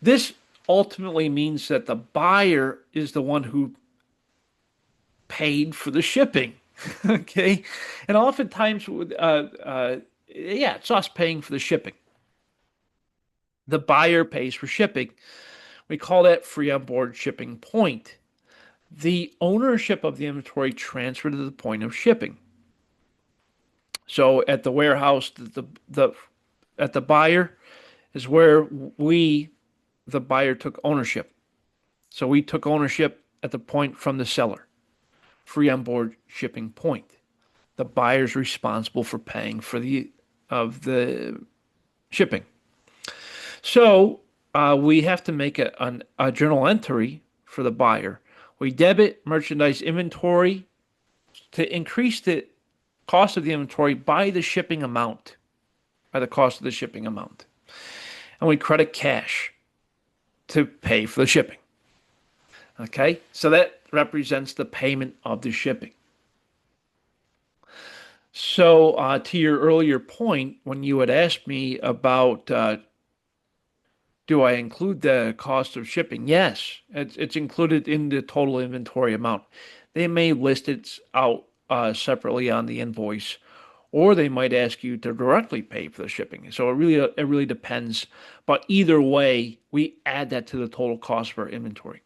This ultimately means that the buyer is the one who paid for the shipping. Okay, and oftentimes, it's us paying for the shipping. The buyer pays for shipping. We call that free on board shipping point. The ownership of the inventory transferred to the point of shipping. So at the warehouse, at the buyer is where the buyer took ownership. So we took ownership at the point from the seller. Free on board shipping point. The buyer's responsible for paying for the shipping. So we have to make a journal entry for the buyer. We debit merchandise inventory to increase the cost of the inventory by the shipping amount, by the cost of the shipping amount. And we credit cash to pay for the shipping. Okay, so that represents the payment of the shipping. So to your earlier point, when you had asked me about do I include the cost of shipping? Yes, it's included in the total inventory amount. They may list it out separately on the invoice, or they might ask you to directly pay for the shipping. So it really depends. But either way, we add that to the total cost of our inventory.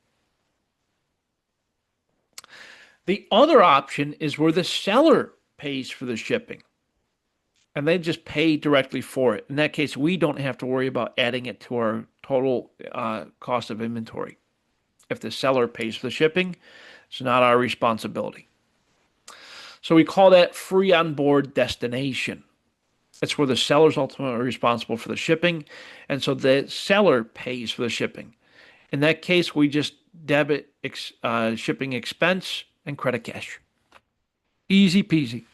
The other option is where the seller pays for the shipping and they just pay directly for it. In that case, we don't have to worry about adding it to our total cost of inventory. If the seller pays for the shipping, it's not our responsibility. So we call that free on board destination. It's where the seller is ultimately responsible for the shipping, and so the seller pays for the shipping. In that case, we just debit shipping expense and credit cash. Easy peasy.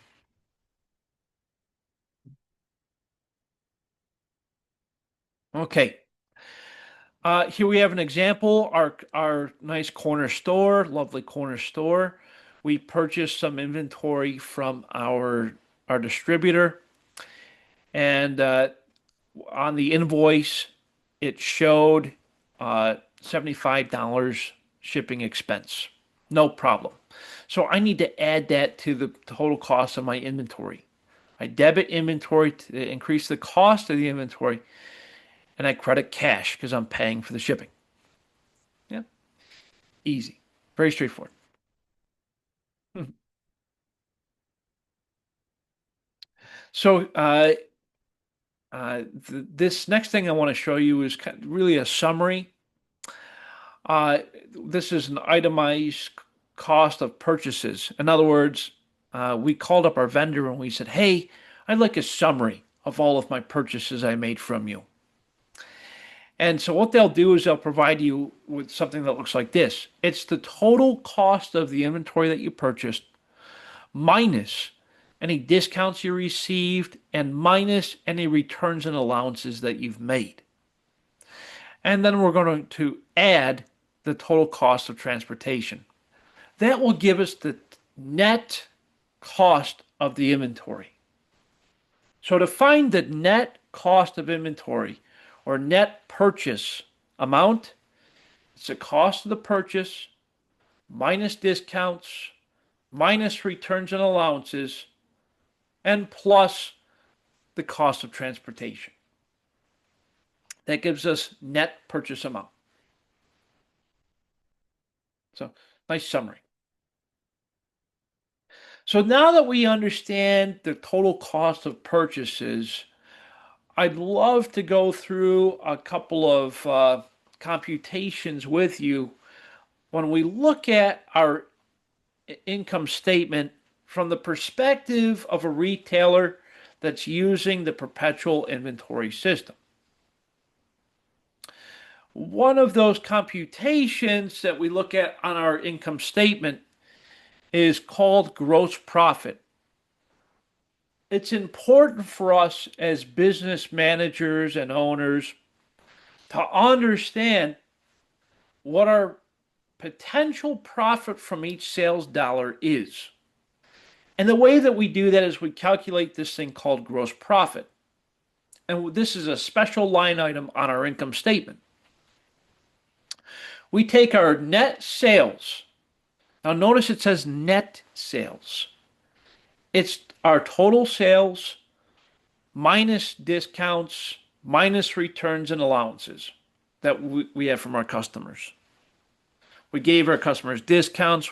Okay. Here we have an example. Our nice corner store, lovely corner store. We purchased some inventory from our distributor, and on the invoice, it showed $75 shipping expense. No problem. So I need to add that to the total cost of my inventory. I debit inventory to increase the cost of the inventory, and I credit cash because I'm paying for the shipping. Yeah, easy. Very straightforward. So this next thing I want to show you is really a summary. This is an itemized cost of purchases. In other words, we called up our vendor and we said, hey, I'd like a summary of all of my purchases I made from you. And so what they'll do is they'll provide you with something that looks like this. It's the total cost of the inventory that you purchased minus any discounts you received and minus any returns and allowances that you've made. And then we're going to add the total cost of transportation. That will give us the net cost of the inventory. So to find the net cost of inventory or net purchase amount, it's the cost of the purchase minus discounts, minus returns and allowances, and plus the cost of transportation. That gives us net purchase amount. So, nice summary. So now that we understand the total cost of purchases, I'd love to go through a couple of computations with you when we look at our income statement from the perspective of a retailer that's using the perpetual inventory system. One of those computations that we look at on our income statement is called gross profit. It's important for us as business managers and owners to understand what our potential profit from each sales dollar is. And the way that we do that is we calculate this thing called gross profit. And this is a special line item on our income statement. We take our net sales. Now notice it says net sales. It's our total sales minus discounts, minus returns and allowances that we have from our customers. We gave our customers discounts.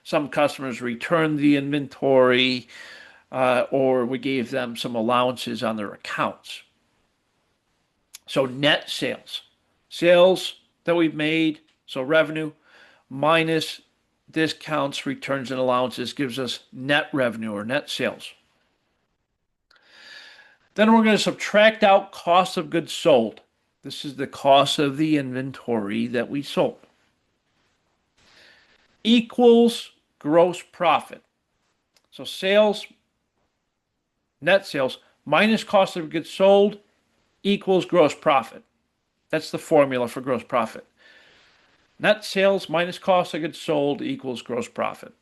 Some customers returned the inventory, or we gave them some allowances on their accounts. So net sales. Sales that we've made, so revenue, minus discounts, returns, and allowances gives us net revenue or net sales. Then we're going to subtract out cost of goods sold. This is the cost of the inventory that we sold. Equals gross profit. So sales, net sales, minus cost of goods sold equals gross profit. That's the formula for gross profit. Net sales minus cost of goods sold equals gross profit.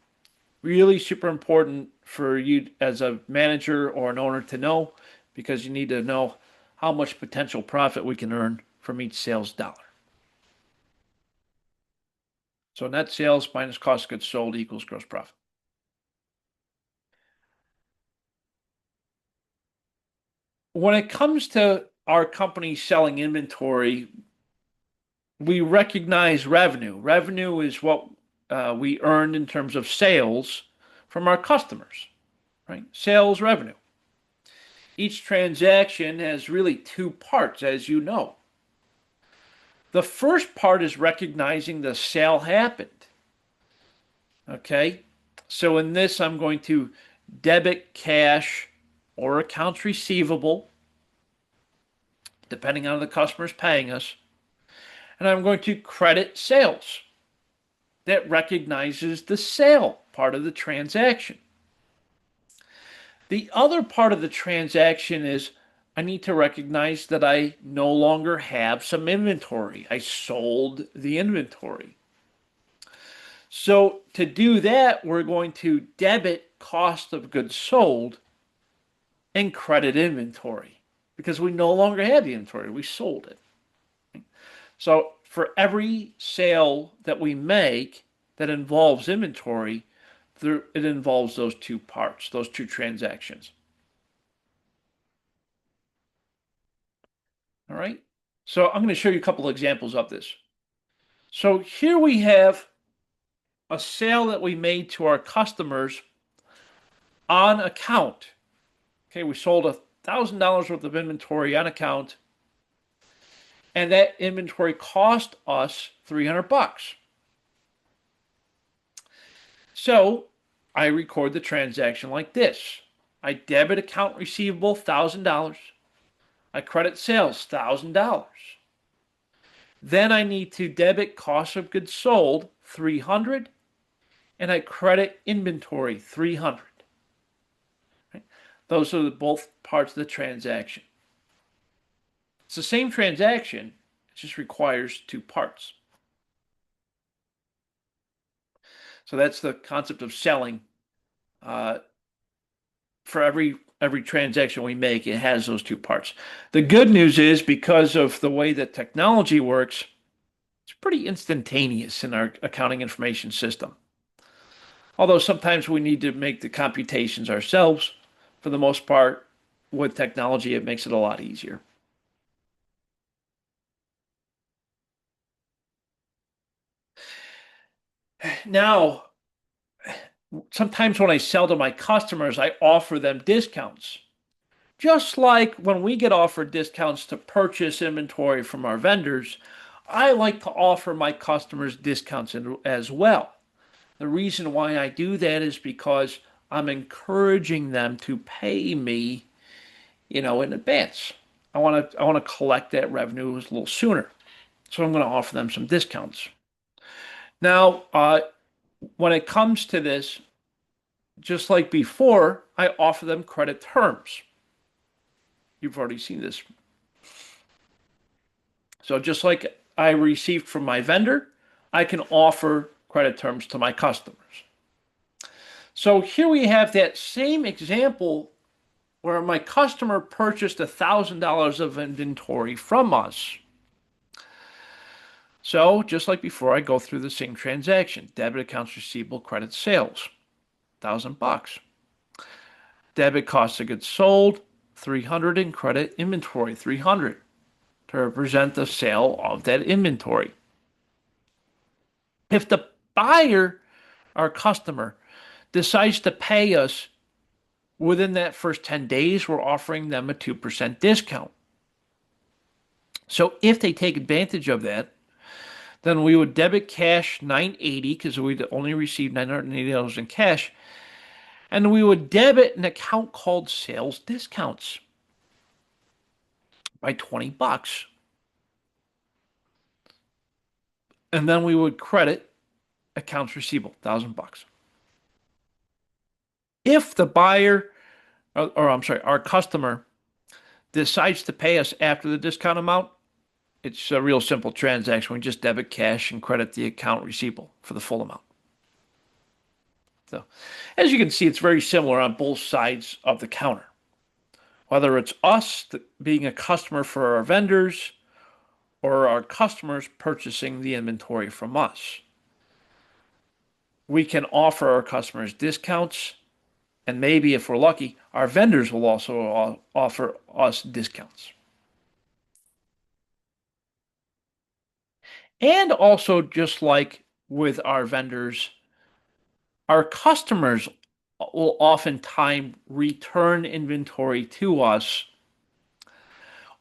Really super important for you as a manager or an owner to know, because you need to know how much potential profit we can earn from each sales dollar. So net sales minus cost of goods sold equals gross profit. when it comes to our company selling inventory, we recognize revenue. Revenue is what we earned in terms of sales from our customers, right? Sales revenue. Each transaction has really two parts, as you know. The first part is recognizing the sale happened. Okay? So in this, I'm going to debit cash or accounts receivable, depending on the customer's paying us. And I'm going to credit sales. That recognizes the sale part of the transaction. The other part of the transaction is I need to recognize that I no longer have some inventory. I sold the inventory. So to do that, we're going to debit cost of goods sold and credit inventory because we no longer have the inventory. We sold it. So for every sale that we make that involves inventory, it involves those two parts, those two transactions. All right. So I'm going to show you a couple of examples of this. So here we have a sale that we made to our customers on account. Okay, we sold $1,000 worth of inventory on account, and that inventory cost us $300. So I record the transaction like this. I debit account receivable $1,000. I credit sales $1,000. Then I need to debit cost of goods sold $300, and I credit inventory $300. Right? Those are both parts of the transaction. It's the same transaction, it just requires two parts. So that's the concept of selling. For every transaction we make, it has those two parts. The good news is because of the way that technology works, it's pretty instantaneous in our accounting information system. Although sometimes we need to make the computations ourselves, for the most part, with technology, it makes it a lot easier. Now, sometimes when I sell to my customers, I offer them discounts. Just like when we get offered discounts to purchase inventory from our vendors, I like to offer my customers discounts as well. The reason why I do that is because I'm encouraging them to pay me, in advance. I want to collect that revenue a little sooner. So I'm going to offer them some discounts. Now, when it comes to this, just like before, I offer them credit terms. You've already seen this. So just like I received from my vendor, I can offer credit terms to my customers. So here we have that same example where my customer purchased $1,000 of inventory from us. So just like before, I go through the same transaction. Debit accounts receivable, credit sales, $1,000. Debit cost of goods sold, $300, and credit inventory, $300 to represent the sale of that inventory. If the buyer, our customer, decides to pay us within that first 10 days, we're offering them a 2% discount. So if they take advantage of that, then we would debit cash $980 because we'd only received $980 in cash, and we would debit an account called sales discounts by $20. And then we would credit accounts receivable, $1,000. If the buyer, our customer decides to pay us after the discount amount, it's a real simple transaction. We just debit cash and credit the account receivable for the full amount. So, as you can see, it's very similar on both sides of the counter. Whether it's us being a customer for our vendors or our customers purchasing the inventory from us, we can offer our customers discounts And maybe if we're lucky, our vendors will also offer us discounts. And also, just like with our vendors, our customers will oftentimes return inventory to us,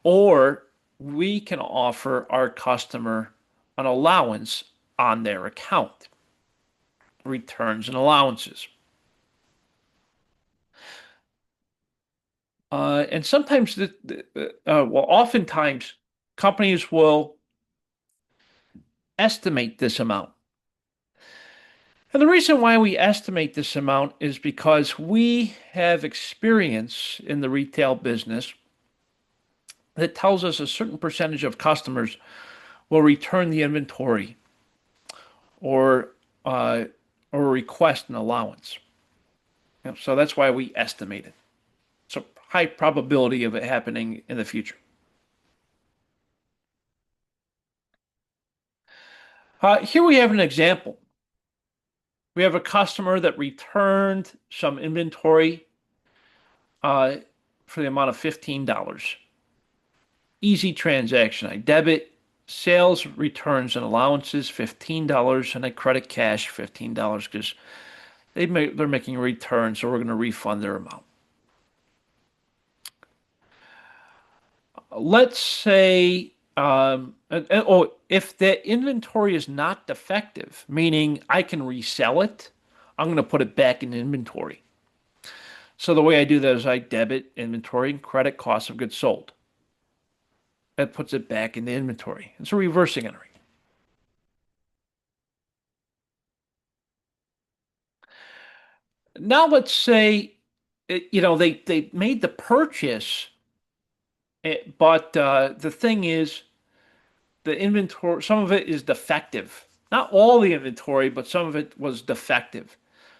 or we can offer our customer an allowance on their account, returns and allowances. And sometimes, oftentimes, companies will estimate this amount. And the reason why we estimate this amount is because we have experience in the retail business that tells us a certain percentage of customers will return the inventory or uh, or request an allowance. So that's why we estimate it. So high probability of it happening in the future. Here we have an example. We have a customer that returned some inventory for the amount of $15. Easy transaction. I debit sales, returns, and allowances, $15, and I credit cash, $15, because they're making a return, so we're going to refund their amount. Let's say, if the inventory is not defective, meaning I can resell it, I'm going to put it back in inventory. So the way I do that is I debit inventory and credit cost of goods sold. That puts it back in the inventory. It's a reversing entry. Now let's say, they made the purchase, but the thing is, the inventory, some of it is defective. Not all the inventory, but some of it was defective.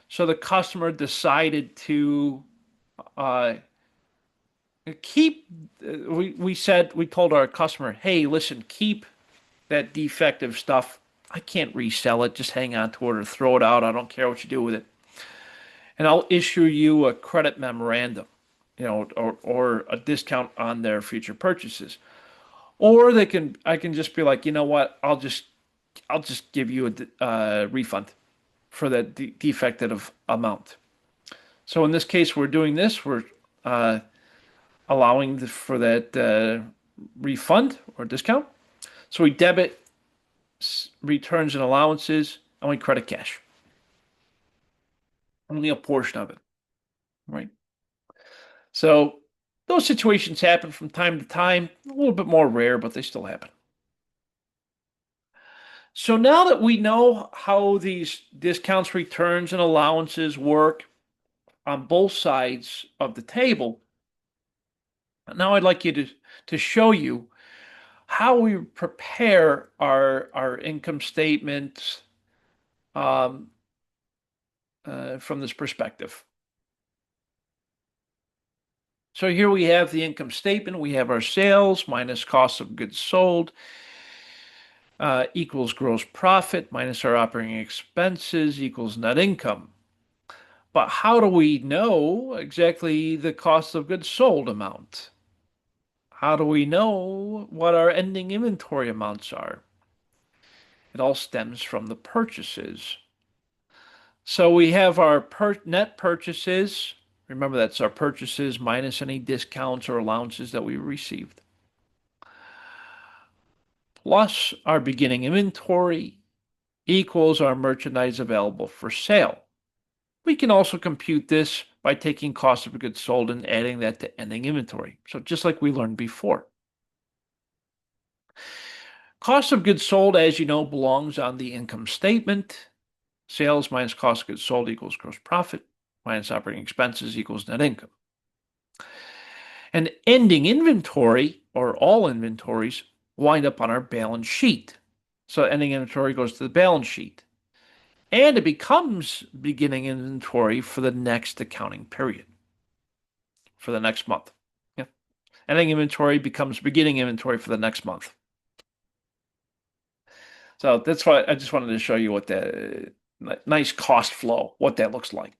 So the customer decided to keep. We told our customer, hey, listen, keep that defective stuff. I can't resell it. Just hang on to it or throw it out. I don't care what you do with it. And I'll issue you a credit memorandum, or a discount on their future purchases. Or I can just be like, you know what? I'll just give you a refund for that defective amount. So in this case, we're doing this. We're allowing for that refund or discount. So we debit returns and allowances, and we credit cash. Only a portion of it, right? So those situations happen from time to time, a little bit more rare, but they still happen. So now that we know how these discounts, returns, and allowances work on both sides of the table, now I'd like you to show you how we prepare our income statements from this perspective. So here we have the income statement. We have our sales minus cost of goods sold equals gross profit minus our operating expenses equals net income. But how do we know exactly the cost of goods sold amount? How do we know what our ending inventory amounts are? It all stems from the purchases. So we have our net purchases. Remember, that's our purchases minus any discounts or allowances that we received, plus our beginning inventory equals our merchandise available for sale. We can also compute this by taking cost of goods sold and adding that to ending inventory. So just like we learned before. Cost of goods sold, as you know, belongs on the income statement. Sales minus cost of goods sold equals gross profit minus operating expenses equals net income. And ending inventory, or all inventories, wind up on our balance sheet. So ending inventory goes to the balance sheet. And it becomes beginning inventory for the next accounting period, for the next month. Yeah. Ending inventory becomes beginning inventory for the next month. So that's why I just wanted to show you what the nice cost flow, what that looks like.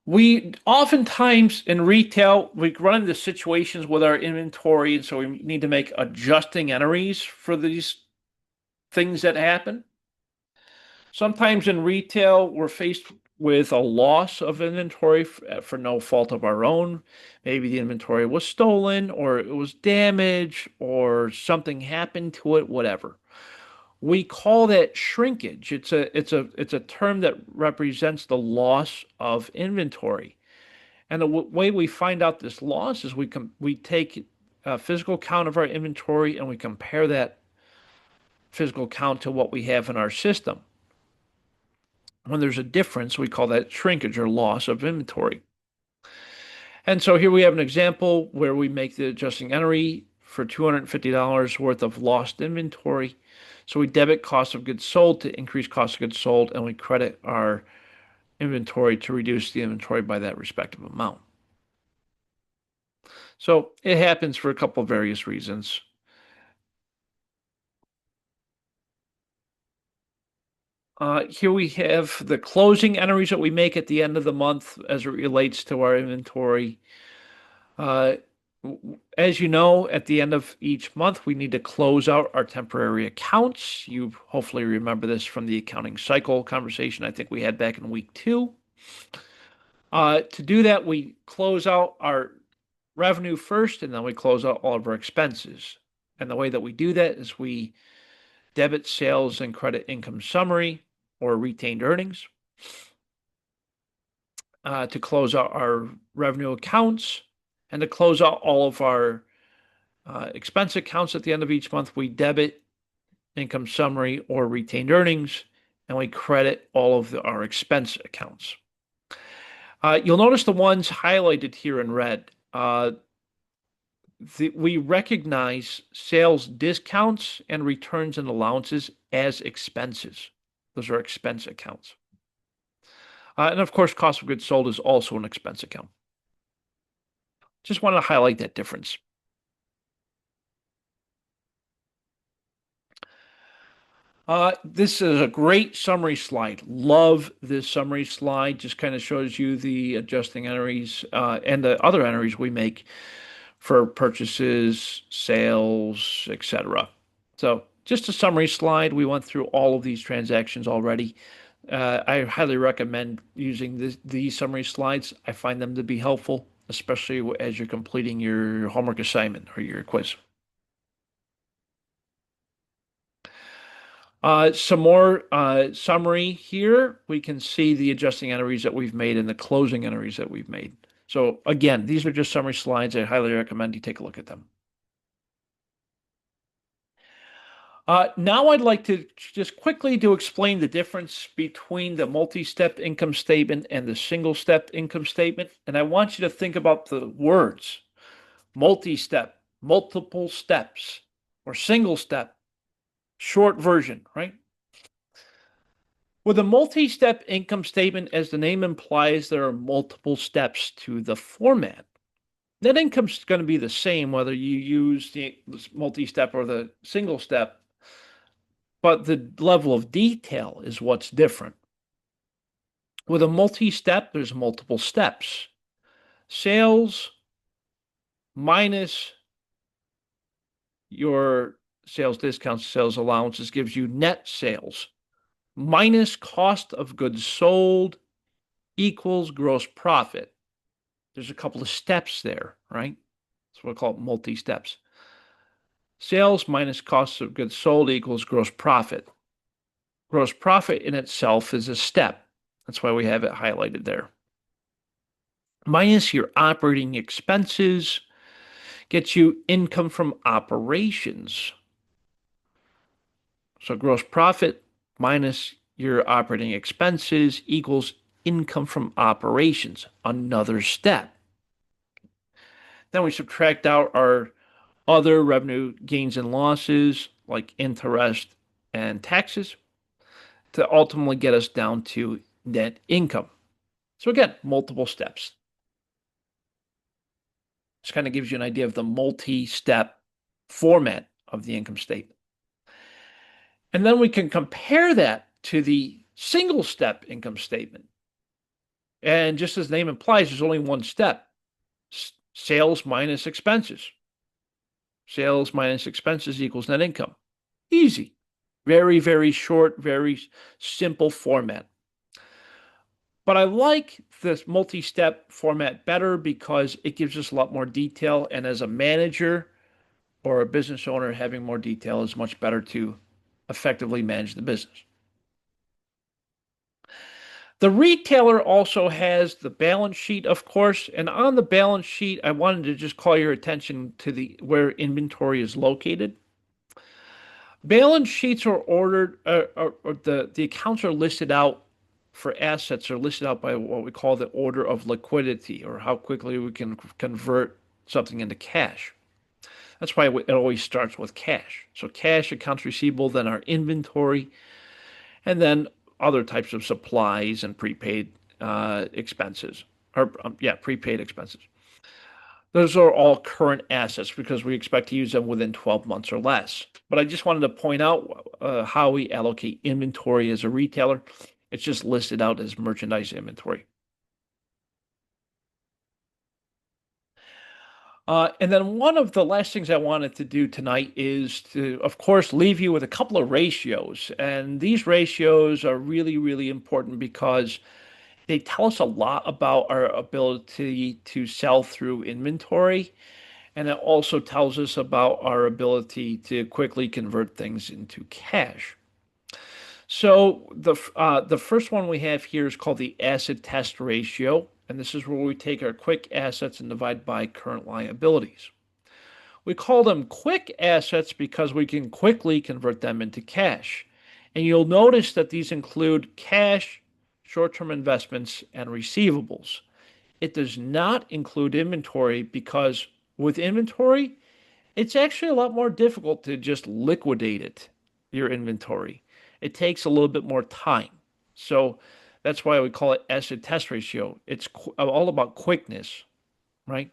We oftentimes in retail, we run into situations with our inventory, and so we need to make adjusting entries for these things that happen. Sometimes in retail, we're faced with a loss of inventory for no fault of our own. Maybe the inventory was stolen or it was damaged or something happened to it, whatever. We call that shrinkage. It's a term that represents the loss of inventory. And the way we find out this loss is we take a physical count of our inventory and we compare that physical count to what we have in our system. When there's a difference, we call that shrinkage or loss of inventory. And so here we have an example where we make the adjusting entry for $250 worth of lost inventory. So we debit cost of goods sold to increase cost of goods sold, and we credit our inventory to reduce the inventory by that respective amount. So it happens for a couple of various reasons. Here we have the closing entries that we make at the end of the month as it relates to our inventory. As you know, at the end of each month, we need to close out our temporary accounts. You hopefully remember this from the accounting cycle conversation I think we had back in week 2. To do that, we close out our revenue first, and then we close out all of our expenses. And the way that we do that is we debit sales and credit income summary or retained earnings to close out our revenue accounts. And to close out all of our expense accounts at the end of each month, we debit income summary or retained earnings, and we credit all of our expense accounts. You'll notice the ones highlighted here in red. We recognize sales discounts and returns and allowances as expenses. Those are expense accounts. And of course, cost of goods sold is also an expense account. Just want to highlight that difference. This is a great summary slide. Love this summary slide. Just kind of shows you the adjusting entries and the other entries we make for purchases, sales, etc. So just a summary slide. We went through all of these transactions already. I highly recommend using these summary slides. I find them to be helpful, especially as you're completing your homework assignment or your quiz. Some more summary here. We can see the adjusting entries that we've made and the closing entries that we've made. So again, these are just summary slides. I highly recommend you take a look at them. Now I'd like to just quickly to explain the difference between the multi-step income statement and the single-step income statement. And I want you to think about the words multi-step, multiple steps, or single-step, short version, right? With a multi-step income statement, as the name implies, there are multiple steps to the format. Net income is going to be the same whether you use the multi-step or the single step, but the level of detail is what's different. With a multi-step, there's multiple steps. Sales minus your sales discounts, sales allowances gives you net sales minus cost of goods sold equals gross profit. There's a couple of steps there, right? That's what we call it multi-steps. Sales minus cost of goods sold equals gross profit. Gross profit in itself is a step. That's why we have it highlighted there. Minus your operating expenses gets you income from operations. So gross profit minus your operating expenses equals income from operations, another step. Then we subtract out our other revenue gains and losses like interest and taxes to ultimately get us down to net income. So again, multiple steps. This kind of gives you an idea of the multi-step format of the income statement. And then we can compare that to the single-step income statement. And just as the name implies, there's only one step: sales minus expenses. Sales minus expenses equals net income. Easy. Very, very short, very simple format. But I like this multi-step format better because it gives us a lot more detail. And as a manager or a business owner, having more detail is much better to effectively manage the business. The retailer also has the balance sheet, of course, and on the balance sheet, I wanted to just call your attention to where inventory is located. Balance sheets are ordered, or the accounts are listed out for assets are listed out by what we call the order of liquidity, or how quickly we can convert something into cash. That's why it always starts with cash. So cash, accounts receivable, then our inventory, and then other types of supplies and prepaid expenses, or prepaid expenses. Those are all current assets because we expect to use them within 12 months or less. But I just wanted to point out how we allocate inventory as a retailer. It's just listed out as merchandise inventory. And then one of the last things I wanted to do tonight is to, of course, leave you with a couple of ratios. And these ratios are really, really important because they tell us a lot about our ability to sell through inventory. And it also tells us about our ability to quickly convert things into cash. So the first one we have here is called the acid test ratio. And this is where we take our quick assets and divide by current liabilities. We call them quick assets because we can quickly convert them into cash. And you'll notice that these include cash, short-term investments, and receivables. It does not include inventory because with inventory, it's actually a lot more difficult to just liquidate your inventory. It takes a little bit more time. So that's why we call it acid test ratio. It's all about quickness, right?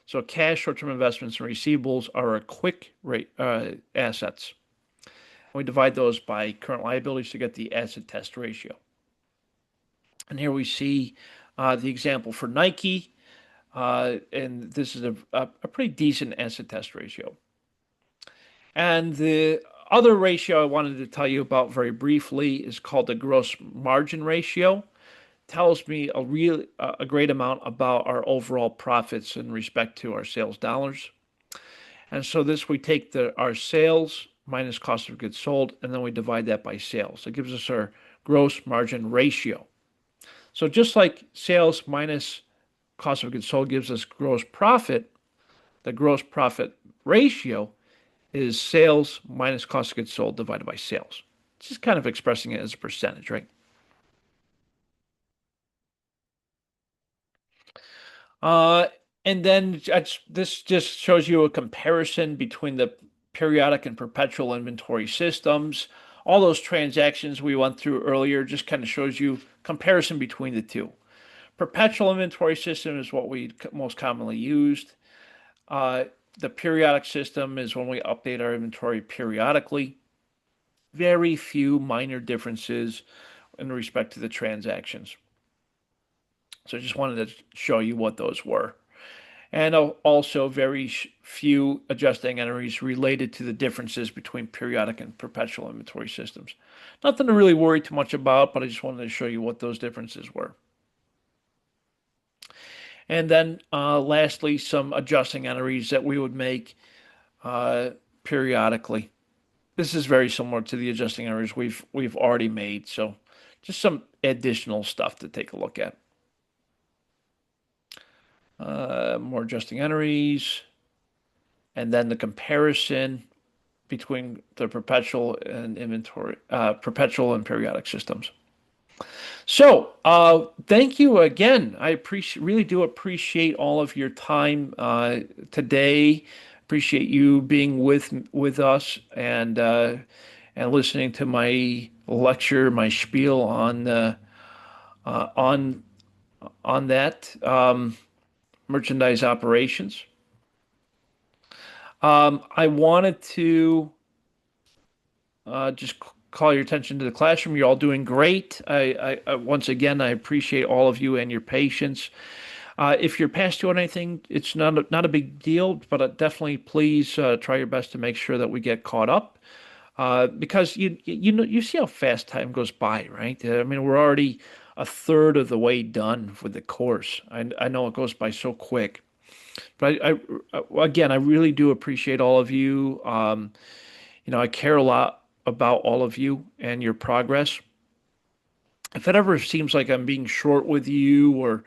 So cash, short-term investments, and receivables are our quick rate assets. We divide those by current liabilities to get the acid test ratio. And here we see the example for Nike, and this is a pretty decent acid test ratio. And the other ratio I wanted to tell you about very briefly is called the gross margin ratio. Tells me a great amount about our overall profits in respect to our sales dollars. And so this we take our sales minus cost of goods sold, and then we divide that by sales. It gives us our gross margin ratio. So just like sales minus cost of goods sold gives us gross profit, the gross profit ratio is sales minus cost of goods sold divided by sales. It's just kind of expressing it as a percentage, right? And then this just shows you a comparison between the periodic and perpetual inventory systems. All those transactions we went through earlier just kind of shows you comparison between the two. Perpetual inventory system is what we most commonly used. The periodic system is when we update our inventory periodically. Very few minor differences in respect to the transactions. So I just wanted to show you what those were. And also very few adjusting entries related to the differences between periodic and perpetual inventory systems. Nothing to really worry too much about, but I just wanted to show you what those differences were. And then lastly, some adjusting entries that we would make periodically. This is very similar to the adjusting entries we've already made, so just some additional stuff to take a look at. More adjusting entries, and then the comparison between the perpetual and periodic systems. So, thank you again. I really do appreciate all of your time today. Appreciate you being with us and listening to my lecture, my spiel on that merchandise operations. I wanted to just call your attention to the classroom. You're all doing great. I once again, I appreciate all of you and your patience. If you're past due on anything, it's not a big deal, but definitely please try your best to make sure that we get caught up. Because you know you see how fast time goes by, right? I mean, we're already a third of the way done with the course. I know it goes by so quick, but again, I really do appreciate all of you. You know, I care a lot about all of you and your progress. If it ever seems like I'm being short with you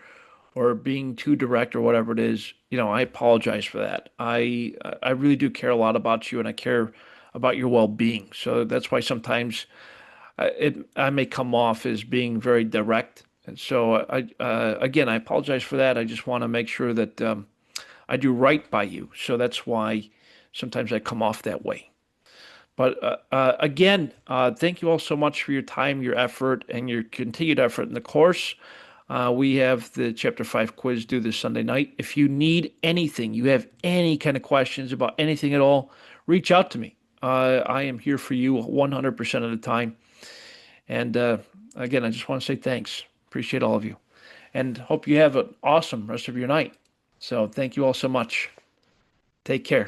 or being too direct or whatever it is, you know, I apologize for that. I really do care a lot about you and I care about your well-being. So that's why sometimes I may come off as being very direct. And so again, I apologize for that. I just want to make sure that I do right by you. So that's why sometimes I come off that way. But again, thank you all so much for your time, your effort, and your continued effort in the course. We have the Chapter 5 quiz due this Sunday night. If you need anything, you have any kind of questions about anything at all, reach out to me. I am here for you 100% of the time. And again, I just want to say thanks. Appreciate all of you. And hope you have an awesome rest of your night. So thank you all so much. Take care.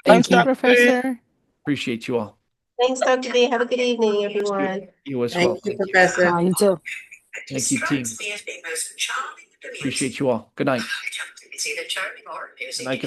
Thanks, Thank you, Dr. B. Professor. Appreciate you all. Thanks, Dr. B. Have a good evening, everyone. You as well. Thank you, Professor. You too. Thank you, team. Appreciate you all. Good night. Good night. Good night.